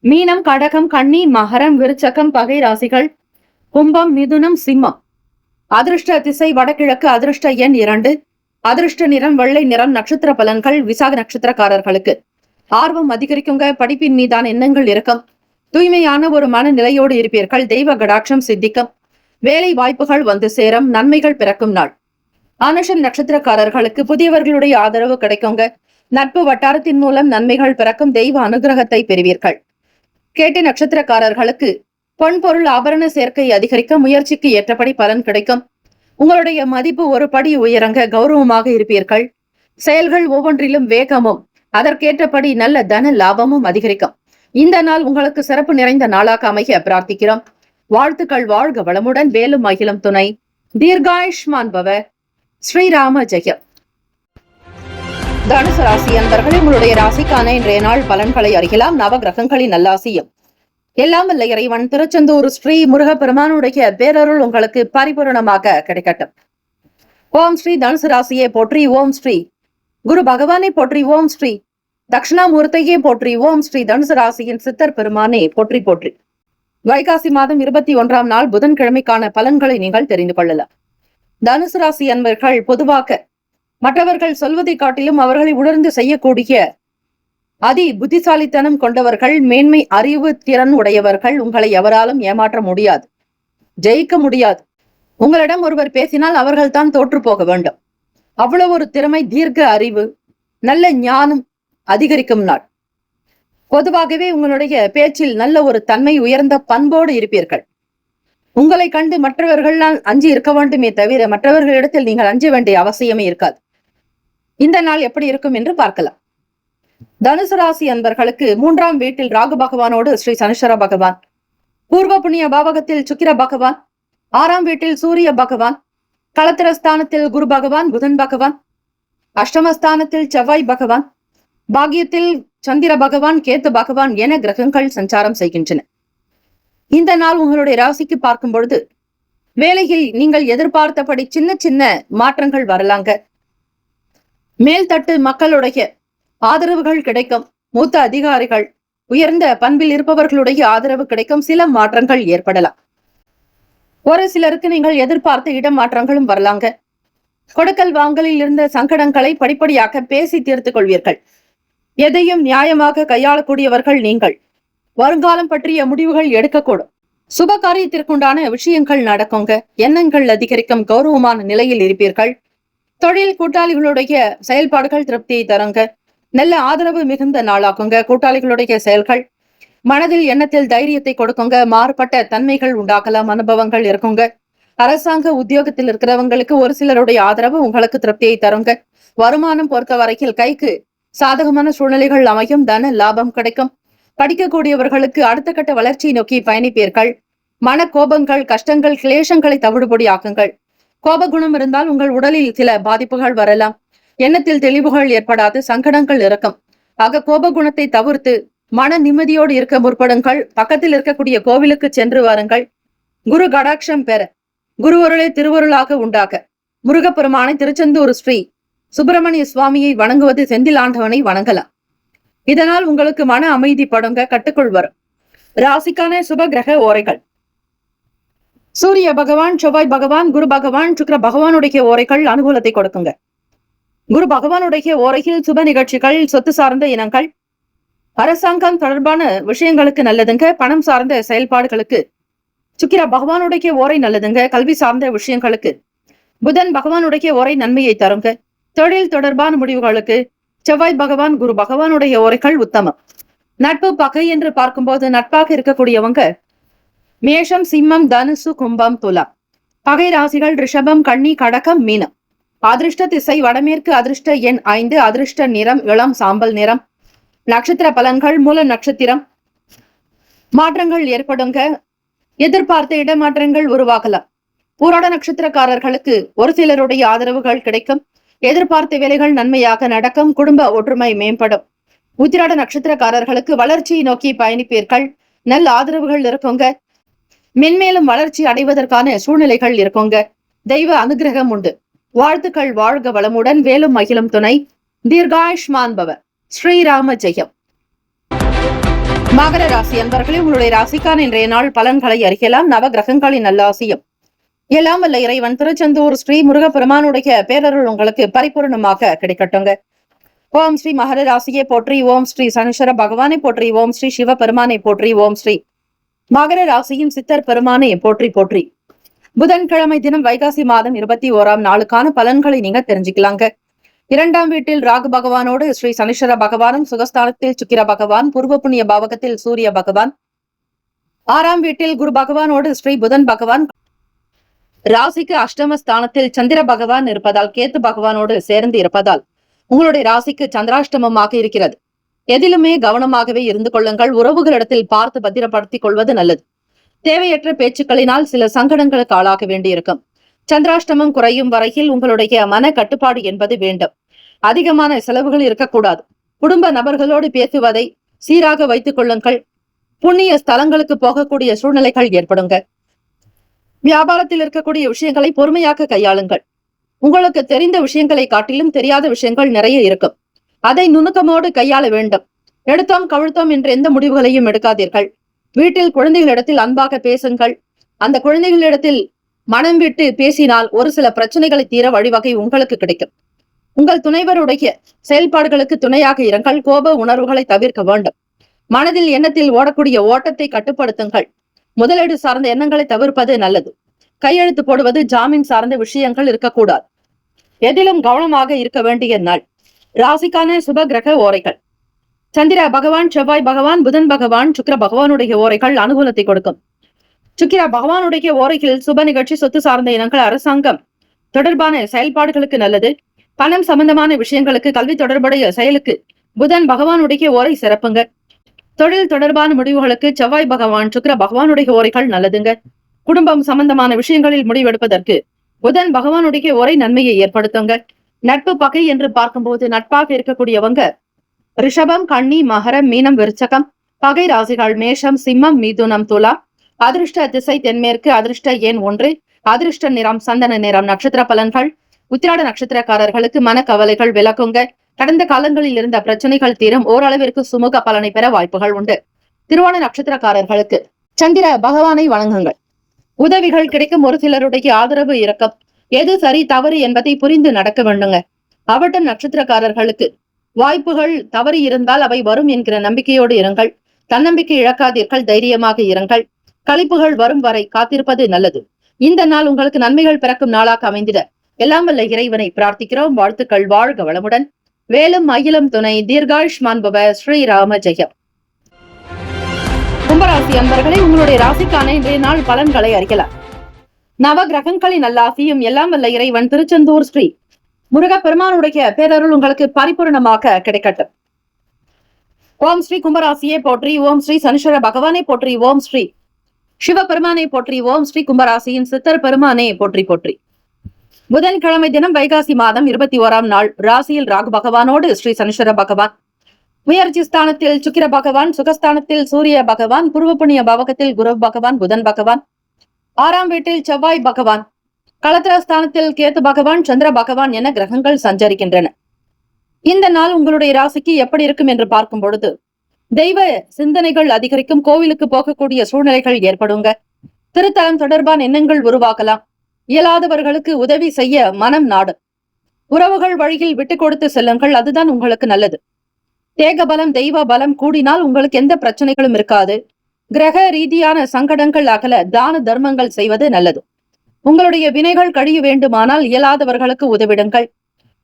மீனம், கடகம், கன்னி, மகரம், விருச்சகம் பகை ராசிகள், கும்பம், மிதுனம், சிம்மம். அதிர்ஷ்ட திசை வடகிழக்கு. அதிர்ஷ்ட எண் 2. அதிர்ஷ்ட நிறம் வெள்ளை நிறம். நட்சத்திர பலன்கள். விசாக நட்சத்திரக்காரர்களுக்கு ஆர்வம் அதிகரிக்குங்க. படிப்பின் மீதான எண்ணங்கள் இருக்கும். தூய்மையான ஒரு மனநிலையோடு இருப்பீர்கள். தெய்வ கடாட்சம் சித்திக்கும். வேலை வாய்ப்புகள் வந்து சேரும். நன்மைகள் பிறக்கும் நாள். அனுஷம் நட்சத்திரக்காரர்களுக்கு புதியவர்களுடைய ஆதரவு கிடைக்குங்க. நட்பு வட்டாரத்தின் மூலம் நன்மைகள் பிறக்கும். தெய்வ அனுகிரகத்தை பெறுவீர்கள். கேட்டை நட்சத்திரக்காரர்களுக்கு பொன் பொருள் ஆபரண சேர்க்கை அதிகரிக்க முயற்சிக்கு ஏற்றபடி பலன் கிடைக்கும். உங்களுடைய மதிப்பு ஒரு படி உயரங்க. கௌரவமாக இருப்பீர்கள். செயல்கள் ஒவ்வொன்றிலும் வேகமும் அதற்கேற்றபடி நல்ல தன லாபமும் அதிகரிக்கும். இந்த நாள் உங்களுக்கு சிறப்பு நிறைந்த நாளாக அமைய பிரார்த்திக்கிறோம். வாழ்த்துக்கள். வாழ்க வளமுடன். வேலும் அகிலம் துணை. தீர்காயுஷ்மான் பவ. ஸ்ரீராம ஜெயம். தனுசு ராசி அன்பர்களே, உங்களுடைய ராசிக்கான இன்றைய நாள் பலன்களை அறியலாம். நவ கிரகங்களின் நல்லாசியும் எல்லாம் வல்ல இறைவன் திருச்செந்தூர் ஸ்ரீ முருகப்பெருமானுடைய பேரருள் உங்களுக்கு பரிபூரணமாக கிடைக்கட்டும். ஓம் ஸ்ரீ தனுசு ராசியை போற்றி. ஓம் ஸ்ரீ குரு பகவானை போற்றி. ஓம் ஸ்ரீ தட்சிணாமூர்த்தியே போற்றி. ஓம் ஸ்ரீ தனுசு ராசியின் சித்தர் பெருமானே போற்றி போற்றி. வைகாசி மாதம் 21ஆம் நாள் புதன்கிழமைக்கான பலன்களை நீங்கள் தெரிந்து கொள்ளலாம். தனுசு ராசி அன்பர்கள் பொதுவாக மற்றவர்கள் சொல்வதை காட்டிலும் அவர்களை உணர்ந்து செய்யக்கூடிய அதி புத்திசாலித்தனம் கொண்டவர்கள், மேன்மை அறிவு திறன் உடையவர்கள். உங்களை எவராலும் ஏமாற்ற முடியாது, ஜெயிக்க முடியாது. உங்களிடம் ஒருவர் பேசினால் அவர்கள் தான் தோற்று போக வேண்டும். அவ்வளவு ஒரு திறமை, தீர்க்க அறிவு, நல்ல ஞானம் அதிகரிக்கும் நாள். பொதுவாகவே உங்களுடைய பேச்சில் நல்ல ஒரு தன்மை, உயர்ந்த பண்போடு இருப்பீர்கள். உங்களை கண்டு மற்றவர்கள் அஞ்சி இருக்க வேண்டுமே தவிர மற்றவர்களிடத்தில் நீங்கள் அஞ்ச வேண்டிய அவசியமே இருக்காது. இந்த நாள் எப்படி இருக்கும் என்று பார்க்கலாம். தனுசு ராசி அன்பர்களுக்கு 3ஆம் வீட்டில் ராகு பகவானோடு ஸ்ரீ சனீஸ்வர பகவான், பூர்வ புண்ணிய பாவகத்தில் சுக்கிர பகவான், 6ஆம் வீட்டில் சூரிய பகவான், களத்திரஸ்தானத்தில் குரு பகவான், புதன் பகவான், அஷ்டமஸ்தானத்தில் செவ்வாய் பகவான், பாக்கியத்தில் சந்திர பகவான், கேத்து பகவான் என கிரகங்கள் சஞ்சாரம் செய்கின்றன. இந்த நாள் உங்களுடைய ராசிக்கு பார்க்கும் பொழுது வேலையில் நீங்கள் எதிர்பார்த்தபடி சின்ன சின்ன மாற்றங்கள் வரலாங்க. மேல்தட்டு மக்களுடைய ஆதரவுகள் கிடைக்கும். மூத்த அதிகாரிகள், உயர்ந்த பண்பில் இருப்பவர்களுடைய ஆதரவு கிடைக்கும். சில மாற்றங்கள் ஏற்படலாம். ஒரு சிலருக்கு நீங்கள் எதிர்பார்த்த இடம் மாற்றங்களும் வரலாங்க. கொடுக்கல் வாங்கலில் இருந்த சங்கடங்களை படிப்படியாக பேசி தீர்த்துக் கொள்வீர்கள். எதையும் நியாயமாக கையாளக்கூடியவர்கள் நீங்கள். வருங்காலம் பற்றிய முடிவுகள் எடுக்கக்கூடும். சுப காரியத்திற்குண்டான விஷயங்கள் நடக்குங்க. எண்ணங்கள் அதிகரிக்கும். கௌரவமான நிலையில் இருப்பீர்கள். தொழில் கூட்டாளிகளுடைய செயல்பாடுகள் திருப்தியை தருங்க. நல்ல ஆதரவு மிகுந்த நாளாகுங்க. கூட்டாளிகளுடைய செயல்கள் மனதில் எண்ணத்தில் தைரியத்தை கொடுக்குங்க. மாறுபட்ட தன்மைகள் உண்டாகலாம். அனுபவங்கள் இருக்குங்க. அரசாங்க உத்தியோகத்தில் இருக்கிறவங்களுக்கு ஒரு சிலருடைய ஆதரவு உங்களுக்கு திருப்தியை தருங்க. வருமானம் பொறுத்த வரையில் கைக்கு சாதகமான சூழ்நிலைகள் அமையும். தன லாபம் கிடைக்கும். படிக்கக்கூடியவர்களுக்கு அடுத்த கட்ட வளர்ச்சியை நோக்கி பயணிப்பீர்கள். மன கோபங்கள், கஷ்டங்கள், கிளேசங்களை தவிடுபொடி ஆக்குங்கள். கோபகுணம் இருந்தால் உங்கள் உடலில் சில பாதிப்புகள் வரலாம். எண்ணத்தில் தெளிவுகள் ஏற்படாது. சங்கடங்கள் இருக்கும். ஆக கோபகுணத்தை தவிர்த்து மன நிம்மதியோடு இருக்க முற்படுங்கள். பக்கத்தில் இருக்கக்கூடிய கோவிலுக்கு சென்று வாருங்கள். குரு கடாட்சம் பெற, குருவருளை திருவருளாக உண்டாக முருகப்பெருமானை திருச்செந்தூர் ஸ்ரீ சுப்பிரமணிய சுவாமியை வணங்குவது செந்தில் ஆண்டவனை வணங்கலாம். இதனால் உங்களுக்கு மன அமைதி படுங்க, கட்டுக்குள் வரும். ராசிக்கான சுப கிரக ஓரைகள். சூரிய பகவான், செவ்வாய் பகவான், குரு பகவான், சுக்கிர பகவானுடைய ஓரைகள் அனுகூலத்தை கொடுக்குங்க. குரு பகவானுடைய ஓரையில் சுப நிகழ்ச்சிகள், சொத்து சார்ந்த இனங்கள், அரசாங்கம் தொடர்பான விஷயங்களுக்கு நல்லதுங்க. பணம் சார்ந்த செயல்பாடுகளுக்கு சுக்கிர பகவானுடைய ஓரை நல்லதுங்க. கல்வி சார்ந்த விஷயங்களுக்கு புதன் பகவானுடைய ஓரை நன்மையை தருங்க. தொழில் தொடர்பான முடிவுகளுக்கு செவ்வாய் பகவான், குரு பகவானுடைய ஓரைகள் உத்தமம். நட்பு பகை என்று பார்க்கும்போது நட்பாக இருக்கக்கூடியவங்க மேஷம், சிம்மம், தனுசு, கும்பம், துலாம். பகை ராசிகள் ரிஷபம், கன்னி, கடகம், மீனம். அதிர்ஷ்ட திசை வடமேற்கு. அதிர்ஷ்ட எண் 5. அதிர்ஷ்ட நிறம் இளம் சாம்பல் நிறம். நட்சத்திர பலன்கள். மூல நட்சத்திரம். மாற்றங்கள் ஏற்படுங்க. எதிர்பார்த்த இடமாற்றங்கள் உருவாகலாம். பூராட நட்சத்திரக்காரர்களுக்கு ஒரு சிலருடைய ஆதரவுகள் கிடைக்கும். எதிர்பார்த்த வேலைகள் நன்மையாக நடக்கும். குடும்ப ஒற்றுமை மேம்படும். உத்திராட நட்சத்திரக்காரர்களுக்கு வளர்ச்சியை நோக்கி பயணிப்பீர்கள். நல்ல ஆதரவுகள் இருக்குங்க. மென்மேலும் வளர்ச்சி அடைவதற்கான சூழ்நிலைகள் இருக்குங்க. தெய்வ அனுகிரகம் உண்டு. வாழ்த்துக்கள். வாழ்க வளமுடன். வேலும் மகிழும் துணை. தீர்காயுஷ்மான் பவ. ஸ்ரீராம ஜெயம். மகர ராசி அன்பர்களே, உங்களுடைய ராசிக்கான இன்றைய நாள் பலன்களை அறியலாம். நவ கிரகங்களின் நல்லாசியம் எல்லாம் வல்ல இறைவன் திருச்செந்தூர் ஸ்ரீ முருகப்பெருமானுடைய பேரருள் உங்களுக்கு பரிபூர்ணமாக கிடைக்கட்டுங்க. ஓம் ஸ்ரீ மகர ராசியை போற்றி. ஓம் ஸ்ரீ சனீஸ்வர பகவானை போற்றி. ஓம் ஸ்ரீ சிவ பெருமானை போற்றி. ஓம் ஸ்ரீ மகர ராசியின் சித்தர் பெருமானை போற்றி போற்றி. புதன்கிழமை தினம் வைகாசி மாதம் 21ஆம் நாளுக்கான பலன்களை நீங்க தெரிஞ்சுக்கலாங்க. 2ஆம் வீட்டில் ராகு பகவானோடு ஸ்ரீ சனீஸ்வர பகவானும், சுகஸ்தானத்தில் சுக்கிர பகவான், பூர்வ புண்ணிய பாவகத்தில் சூரிய பகவான், 6ஆம் வீட்டில் குரு பகவானோடு ஸ்ரீ புதன் பகவான், ராசிக்கு அஷ்டமஸ்தானத்தில் சந்திர பகவான் இருப்பதால், கேத்து பகவானோடு சேர்ந்து இருப்பதால் உங்களுடைய ராசிக்கு சந்திராஷ்டமமாக இருக்கிறது. எதிலுமே கவனமாகவே இருந்து கொள்ளுங்கள். உறவுகளிடத்தில் பார்த்து பத்திரப்படுத்திக் கொள்வது நல்லது. தேவையற்ற பேச்சுக்களினால் சில சங்கடங்களுக்கு ஆளாக வேண்டியிருக்கும். சந்திராஷ்டமம் குறையும் வரையில் உங்களுடைய மன கட்டுப்பாடு என்பது வேண்டும். அதிகமான செலவுகள் இருக்கக்கூடாது. குடும்ப நபர்களோடு பேசுவதை சீராக வைத்துக் கொள்ளுங்கள். புண்ணிய ஸ்தலங்களுக்கு போகக்கூடிய சூழ்நிலைகள் ஏற்படுங்க. வியாபாரத்தில் இருக்கக்கூடிய விஷயங்களை பொறுமையாக கையாளுங்கள். உங்களுக்கு தெரிந்த விஷயங்களை காட்டிலும் தெரியாத விஷயங்கள் நிறைய இருக்கும். அதை நுணுக்கமோடு கையாள வேண்டும். எடுத்தோம் கவிழ்த்தோம் என்ற எந்த முடிவுகளையும் எடுக்காதீர்கள். வீட்டில் குழந்தைகளிடத்தில் அன்பாக பேசுங்கள். அந்த குழந்தைகளிடத்தில் மனம் விட்டு பேசினால் ஒரு சில பிரச்சனைகளை தீர வழிவகை உங்களுக்கு கிடைக்கும். உங்கள் துணைவருடைய செயல்பாடுகளுக்கு துணையாக இருங்கள். கோப உணர்வுகளை தவிர்க்க வேண்டும். மனதில் எண்ணத்தில் ஓடக்கூடிய ஓட்டத்தை கட்டுப்படுத்துங்கள். முதலீடு சார்ந்த எண்ணங்களை தவிர்ப்பது நல்லது. கையெழுத்து போடுவது, ஜாமீன் சார்ந்த விஷயங்கள் இருக்கக்கூடாது. எதிலும் கவனமாக இருக்க வேண்டிய நாள். ராசிக்கான சுப கிரக ஓரைகள். சந்திர பகவான், செவ்வாய் பகவான், புதன் பகவான், சுக்கிர பகவானுடைய ஓரைகள் அனுகூலத்தை கொடுக்கும். சுக்கிர பகவானுடைய ஓரையில் சுப நிகழ்ச்சி, சொத்து சார்ந்த இனங்கள், அரசாங்கம் தொடர்பான செயல்பாடுகளுக்கு நல்லது. பணம் சம்பந்தமான விஷயங்களுக்கு, கல்வி தொடர்புடைய செயலுக்கு புதன் பகவானுடைய ஓரை சிறப்புங்க. தொழில் தொடர்பான முடிவுகளுக்கு செவ்வாய் பகவான், சுக்கிர பகவானுடைய ஓரைகள் நல்லதுங்க. குடும்பம் சம்பந்தமான விஷயங்களில் முடிவெடுப்பதற்கு புதன் பகவானுடைய ஓரை நன்மையை ஏற்படுத்துங்க. நட்பு பகை என்று பார்க்கும்போது நட்பாக இருக்கக்கூடியவங்க ரிஷபம், கன்னி, மகரம், மீனம், விருச்சகம். பகை ராசிகள் மேஷம், சிம்மம், மிதுனம், துலாம். அதிர்ஷ்ட திசை தென்மேற்கு. அதிர்ஷ்ட எண் 1. அதிர்ஷ்ட நிறம் சந்தன நிறம். நட்சத்திர பலன்கள். உத்திராட நட்சத்திரக்காரர்களுக்கு மனக்கவலைகள் விலக்குங்க. கடந்த காலங்களில் இருந்த பிரச்சனைகள் தீரும். ஓரளவிற்கு சுமூக பலனை பெற வாய்ப்புகள் உண்டு. திருவோண நட்சத்திரக்காரர்களுக்கு சந்திர பகவானை வணங்குங்கள். உதவிகள் கிடைக்கும். ஒரு சிலருடைய ஆதரவு இருக்கும். எது சரி தவறு என்பதை புரிந்து நடக்க வேண்டுங்க. அவட்டம் நட்சத்திரக்காரர்களுக்கு வாய்ப்புகள் தவறி இருந்தால் அவை வரும் என்கிற நம்பிக்கையோடு இருங்கள். தன்னம்பிக்கை இழக்காதீர்கள். தைரியமாக இருங்கள். கழிப்புகள் வரும் வரை காத்திருப்பது நல்லது. இந்த நாள் உங்களுக்கு நன்மைகள் பிறக்கும் நாளாக அமைந்திட எல்லாம் வல்ல இறைவனை பிரார்த்திக்கிறோம். வாழ்த்துக்கள். வாழ்க வளமுடன். வேலும் மகிழும் துணை. தீர்காயுஷ்மான் பவ. ஸ்ரீராம ஜெயம். கும்பராசி அன்பர்களை, உங்களுடைய ராசிக்கான இன்றைய நாள் பலன்களை அறியலாம். நவ கிரகங்களின் நல்லாசியும் எல்லாம் வல்ல இறைவன் திருச்செந்தூர் ஸ்ரீ முருகப்பெருமானுடைய பேரருள் உங்களுக்கு பரிபூர்ணமாக கிடைக்கட்டும். ஓம் ஸ்ரீ கும்பராசியை போற்றி. ஓம் ஸ்ரீ சனீஸ்வர பகவானை போற்றி. ஓம் ஸ்ரீ சிவபெருமானை போற்றி. ஓம் ஸ்ரீ கும்பராசியின் சித்தர் பெருமானை போற்றி போற்றி. புதன்கிழமை தினம் வைகாசி மாதம் 21ஆம் நாள். ராசியில் ராகு பகவானோடு ஸ்ரீ சனீஸ்வர பகவான், முயற்சி ஸ்தானத்தில் சுக்கிர பகவான், சுகஸ்தானத்தில் சூரிய பகவான், பூர்வ புண்ணிய பாவகத்தில் குரு பகவான், புதன் பகவான், 6ஆம் வீட்டில் செவ்வாய் பகவான், களத்திரஸ்தானத்தில் கேத்து பகவான், சந்திர பகவான் என கிரகங்கள் சஞ்சரிக்கின்றன. இந்த நாள் உங்களுடைய ராசிக்கு எப்படி இருக்கும் என்று பார்க்கும் பொழுது, தெய்வ சிந்தனைகள் அதிகரிக்கும். கோவிலுக்கு போகக்கூடிய சூழ்நிலைகள் ஏற்படுங்க. திருத்தலம் தொடர்பான எண்ணங்கள் உருவாகலாம். இயலாதவர்களுக்கு உதவி செய்ய மனம் நாடும். உறவுகள் வழியில் விட்டு கொடுத்து செல்லுங்கள், அதுதான் உங்களுக்கு நல்லது. தேக பலம், தெய்வ பலம் கூடினால் உங்களுக்கு எந்த பிரச்சனைகளும் இருக்காது. கிரக ரீதியான சங்கடங்கள் அகல தான தர்மங்கள் செய்வது நல்லது. உங்களுடைய வினைகள் கழிய வேண்டுமானால் இயலாதவர்களுக்கு உதவிடுங்கள்.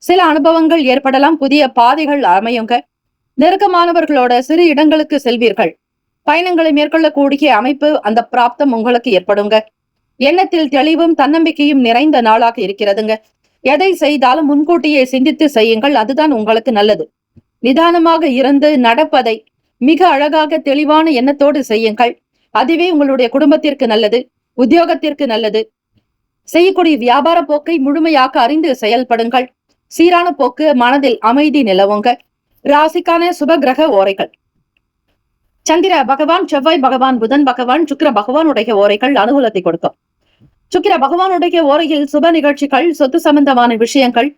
சில அனுபவங்கள் ஏற்படலாம், புதிய பாதைகள் அமையுங்க. நெருக்கமானவர்களோட சிறு இடங்களுக்கு செல்வீர்கள். பயணங்களை மேற்கொள்ளக்கூடிய அமைப்பு, அந்த பிராப்தம் உங்களுக்கு ஏற்படுங்க. எண்ணத்தில் தெளிவும் தன்னம்பிக்கையும் நிறைந்த நாளாக இருக்கிறதுங்க. எதை செய்தாலும் முன்கூட்டியே சிந்தித்து செய்யுங்கள், அதுதான் உங்களுக்கு நல்லது. நிதானமாக இருந்து நடப்பதை மிக அழகாக தெளிவான எண்ணத்தோடு செய்யுங்கள். அதுவே உங்களுடைய குடும்பத்திற்கு நல்லது, உத்தியோகத்திற்கு நல்லது. செய்யக்கூடிய வியாபார போக்கை முழுமையாக அறிந்து செயல்படுங்கள். சீரான போக்கு, மனதில் அமைதி நிலவுங்க. ராசிக்கான சுப கிரக ஓரைகள். சந்திர பகவான், செவ்வாய் பகவான், புதன் பகவான், சுக்கிர பகவானுடைய ஓரைகள் அனுகூலத்தை கொடுக்கும். சுக்கிர பகவானுடைய ஓரையில் சுப நிகழ்ச்சிகள், சொத்து சம்பந்தமான விஷயங்கள்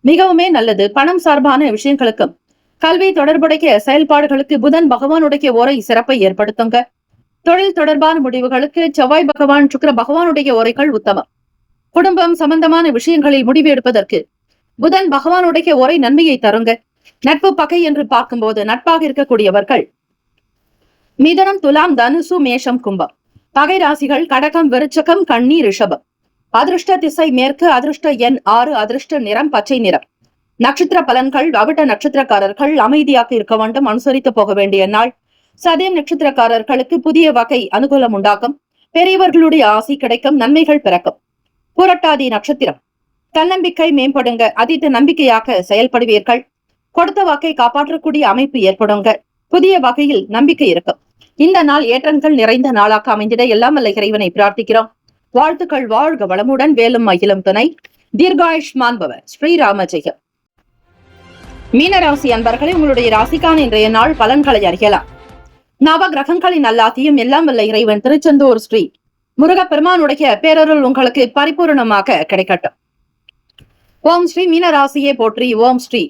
மிகவுமே நல்லது. பணம் சார்பான விஷயங்களுக்கும் கல்வி தொடர்புடைய செயல்பாடுகளுக்கு புதன் பகவானுடைய ஓரை சிறப்பை ஏற்படுத்துங்க. தொழில் தொடர்பான முடிவுகளுக்கு செவ்வாய் பகவான், சுக்கிர பகவானுடைய ஓரைகள் உத்தமம். குடும்பம் சம்பந்தமான விஷயங்களில் முடிவு எடுப்பதற்கு புதன் பகவானுடைய ஓரை நன்மையை தருங்க. நட்பு பகை என்று பார்க்கும்போது நட்பாக இருக்கக்கூடியவர்கள் மிதனம், துலாம், தனுசு, மேஷம், கும்பம். பகை ராசிகள் கடகம், விருச்சகம், கன்னி, ரிஷபம். அதிர்ஷ்ட திசை மேற்கு, அதிர்ஷ்ட எண் 6, அதிர்ஷ்ட நிறம் பச்சை நிறம். நட்சத்திர பலன்கள். அவிட்ட நட்சத்திரக்காரர்கள் அமைதியாக இருக்க வேண்டும், அனுசரித்து போக வேண்டிய நாள். சதயம் நட்சத்திரக்காரர்களுக்கு புதிய வகை அனுகூலம் உண்டாகும். பெரியவர்களுடைய ஆசி கிடைக்கும், நன்மைகள் பிறக்கும். புரட்டாதி நட்சத்திரம். தன்னம்பிக்கை மேம்படுங்க, அதீத நம்பிக்கையாக செயல்படுவீர்கள். கொடுத்த வாக்கை காப்பாற்றக்கூடிய அமைப்பு ஏற்படுங்க. புதிய வகையில் நம்பிக்கை இருக்கும். இந்த நாள் ஏற்றங்கள் நிறைந்த நாளாக அமைந்திட எல்லாம் வல்ல இறைவனை பிரார்த்திக்கிறோம். வாழ்த்துக்கள். வாழ்க வளமுடன். வேலும் மகிழும் துணை. தீர்காயுஷ்மான் பவ. ஸ்ரீராம ஜெயம். மீனராசி அன்பர்களே, உங்களுடைய ராசிக்கான இன்றைய நாள் பலன்களை அறியலாம். நவ கிரகங்களின் அல்லாத்தையும் எல்லாம் வல்ல இறைவன் திருச்செந்தூர் ஸ்ரீ முருகப்பெருமானுடைய பேரருள் உங்களுக்கு பரிபூர்ணமாக கிடைக்கட்டும். ஓம் ஸ்ரீ மீனராசியே போற்றி. ஓம் ஸ்ரீ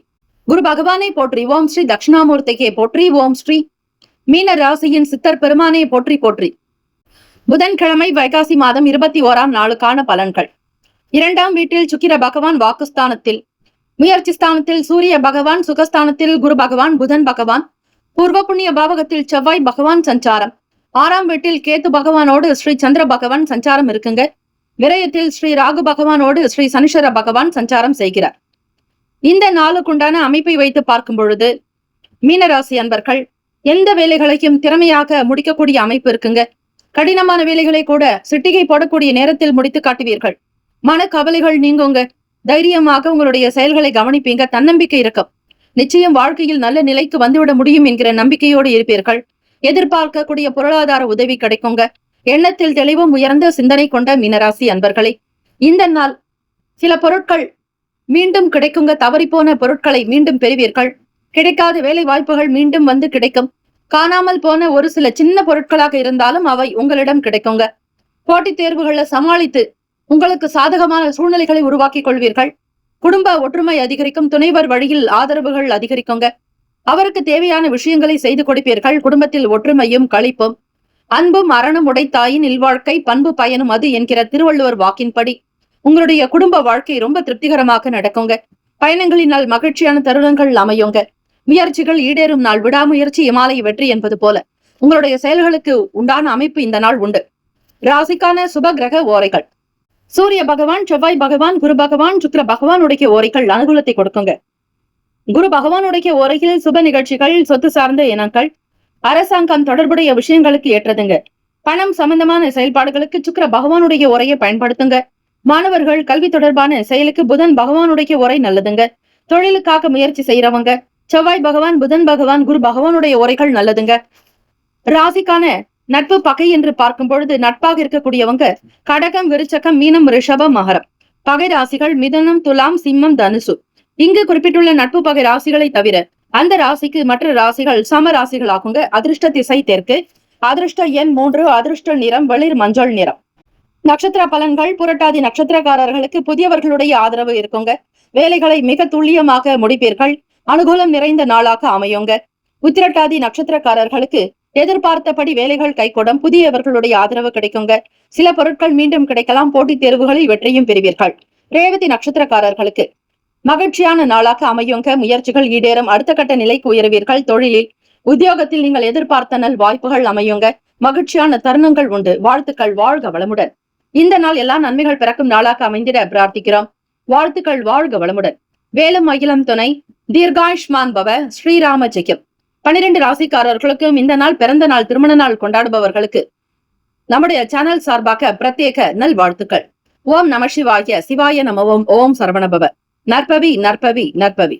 குரு பகவானை போற்றி. ஓம் ஸ்ரீ தட்சிணாமூர்த்திக்கே போற்றி. ஓம் ஸ்ரீ மீன ராசியின் சித்தர் பெருமானை போற்றி போற்றி. புதன்கிழமை வைகாசி மாதம் 21ஆம் நாளுக்கான பலன்கள். 2ஆம் வீட்டில் சுக்கிர பகவான் வாக்குஸ்தானத்தில், முயற்சி ஸ்தானத்தில் சூரிய பகவான், சுகஸ்தானத்தில் குரு பகவான், புதன் பகவான், பூர்வ புண்ணிய பாவகத்தில் செவ்வாய் பகவான் சஞ்சாரம். 6ஆம் வீட்டில் கேத்து பகவானோடு ஸ்ரீ சந்திர பகவான் சஞ்சாரம் இருக்குங்க. விரயத்தில் ஸ்ரீ ராகு பகவானோடு ஸ்ரீ சனிஸ்வர பகவான் சஞ்சாரம் செய்கிறார். இந்த நாளுக்குண்டான அமைப்பை வைத்து பார்க்கும் பொழுது மீனராசி அன்பர்கள் எந்த வேலைகளையும் திறமையாக முடிக்கக்கூடிய அமைப்பு இருக்குங்க. கடினமான வேலைகளை கூட சிட்டிகை போடக்கூடிய நேரத்தில் முடித்து காட்டுவீர்கள். மன கவலைகள் நீங்குங்க. தைரியமாக உங்களுடைய செயல்களை கவனிப்பீங்க. தன்னம்பிக்கை இருக்கும். நிச்சயம் வாழ்க்கையில் நல்ல நிலைக்கு வந்துவிட முடியும் என்கிற நம்பிக்கையோடு இருப்பீர்கள். எதிர்பார்க்கக்கூடிய பொருளாதார உதவி கிடைக்குங்க. எண்ணத்தில் தெளிவும் உயர்ந்த சிந்தனை கொண்ட மீனராசி அன்பர்களே, இந்த நாள் சில பொருட்கள் மீண்டும் கிடைக்குங்க. தவறிப்போன பொருட்களை மீண்டும் பெறுவீர்கள். கிடைக்காத வேலை வாய்ப்புகள் மீண்டும் வந்து கிடைக்கும். காணாமல் போன ஒரு சில சின்ன பொருட்களாக இருந்தாலும் அவை உங்களிடம் கிடைக்குங்க. போட்டித் தேர்வுகளை சமாளித்து உங்களுக்கு சாதகமான சூழ்நிலைகளை உருவாக்கி கொள்வீர்கள். குடும்ப ஒற்றுமை அதிகரிக்கும். துணைவர் வழியில் ஆதரவுகள் அதிகரிக்குங்க. அவருக்கு தேவையான விஷயங்களை செய்து கொடுப்பீர்கள். குடும்பத்தில் ஒற்றுமையும் களிப்பும் அன்பும் அறனும் உடைத்தாயின் இல்வாழ்க்கை பண்பு பயனும் அது என்கிற திருவள்ளுவர் வாக்கின்படி உங்களுடைய குடும்ப வாழ்க்கை ரொம்ப திருப்திகரமாக நடக்குங்க. பயணங்களினால் மகிழ்ச்சியான தருணங்கள் அமையுங்க. முயற்சிகள் ஈடேறும் நாள். விடாமுயற்சி இமாலய வெற்றி என்பது போல உங்களுடைய செயல்களுக்கு உண்டான அமைப்பு இந்த நாள் உண்டு. ராசிக்கான சுப கிரக ஓரைகள். சூரிய பகவான், செவ்வாய் பகவான், குரு பகவான், சுக்கிர பகவானுடைய ஓரைகள் அனுகூலத்தை கொடுக்குங்க. குரு பகவானுடைய ஓரையில் சுப நிகழ்ச்சிகள், சொத்து சார்ந்த இனங்கள், அரசாங்கம் தொடர்புடைய விஷயங்களுக்கு ஏற்றதுங்க. பணம் சம்பந்தமான செயல்பாடுகளுக்கு சுக்கிர பகவானுடைய ஓரையை பயன்படுத்துங்க. மாணவர்கள் கல்வி தொடர்பான செயலுக்கு புதன் பகவானுடைய ஓரை நல்லதுங்க. தொழிலுக்காக முயற்சி செய்யறவங்க செவ்வாய் பகவான், புதன் பகவான், குரு பகவானுடைய ஓரைகள் நல்லதுங்க. ராசிக்கான நட்பு பகை என்று பார்க்கும் பொழுது நட்பாக இருக்கக்கூடியவங்க கடகம், விருச்சகம், மீனம், ரிஷபம், மகரம். பகை ராசிகள் மிதுனம், துலாம், சிம்மம், தனுசு. இங்கு குறிப்பிட்டுள்ள நட்பு பகை ராசிகளை தவிர அந்த ராசிக்கு மற்ற ராசிகள் சம ராசிகள் ஆகுங்க. அதிர்ஷ்ட திசை தெற்கு, அதிர்ஷ்ட எண் 3, அதிர்ஷ்ட நிறம் வெளிர் மஞ்சள் நிறம். நட்சத்திர பலன்கள். புரட்டாதி நட்சத்திரக்காரர்களுக்கு புதியவர்களுடைய ஆதரவு இருக்குங்க. வேலைகளை மிக துல்லியமாக முடிப்பீர்கள். அனுகூலம் நிறைந்த நாளாக அமையுங்க. உத்திரட்டாதி நட்சத்திரக்காரர்களுக்கு எதிர்பார்த்தபடி வேலைகள் கைகூடும். புதியவர்களுடைய ஆதரவு கிடைக்குங்க. சில பொருட்கள் மீண்டும் கிடைக்கலாம். போட்டித் தேர்வுகளில் வெற்றியும் பெறுவீர்கள். ரேவதி நட்சத்திரக்காரர்களுக்கு மகிழ்ச்சியான நாளாக அமையுங்க. முயற்சிகள் ஈடேறும். அடுத்த கட்ட நிலைக்கு உயர்வீர்கள். தொழிலில் உத்தியோகத்தில் நீங்கள் எதிர்பார்த்த நல் வாய்ப்புகள் அமையுங்க. மகிழ்ச்சியான தருணங்கள் உண்டு. வாழ்த்துக்கள். வாழ்க வளமுடன். இந்த நாள் எல்லா நன்மைகள் பிறக்கும் நாளாக அமைந்திட பிரார்த்திக்கிறோம். வாழ்த்துக்கள். வாழ்க வளமுடன். வேலும் மகிழம் துணை. தீர்காயுஷ்மான் பவ. ஸ்ரீராம ஜெயம். 12 ராசிக்காரர்களுக்கும் இந்த நாள் பிறந்த நாள், திருமண நாள் கொண்டாடுபவர்களுக்கு நம்முடைய சேனல் சார்பாக பிரத்யேக நல் வாழ்த்துக்கள். ஓம் நம சிவாய. சிவாய நம. ஓம். ஓம் சரவணபவ. நற்பவி நற்பவி நற்பவி.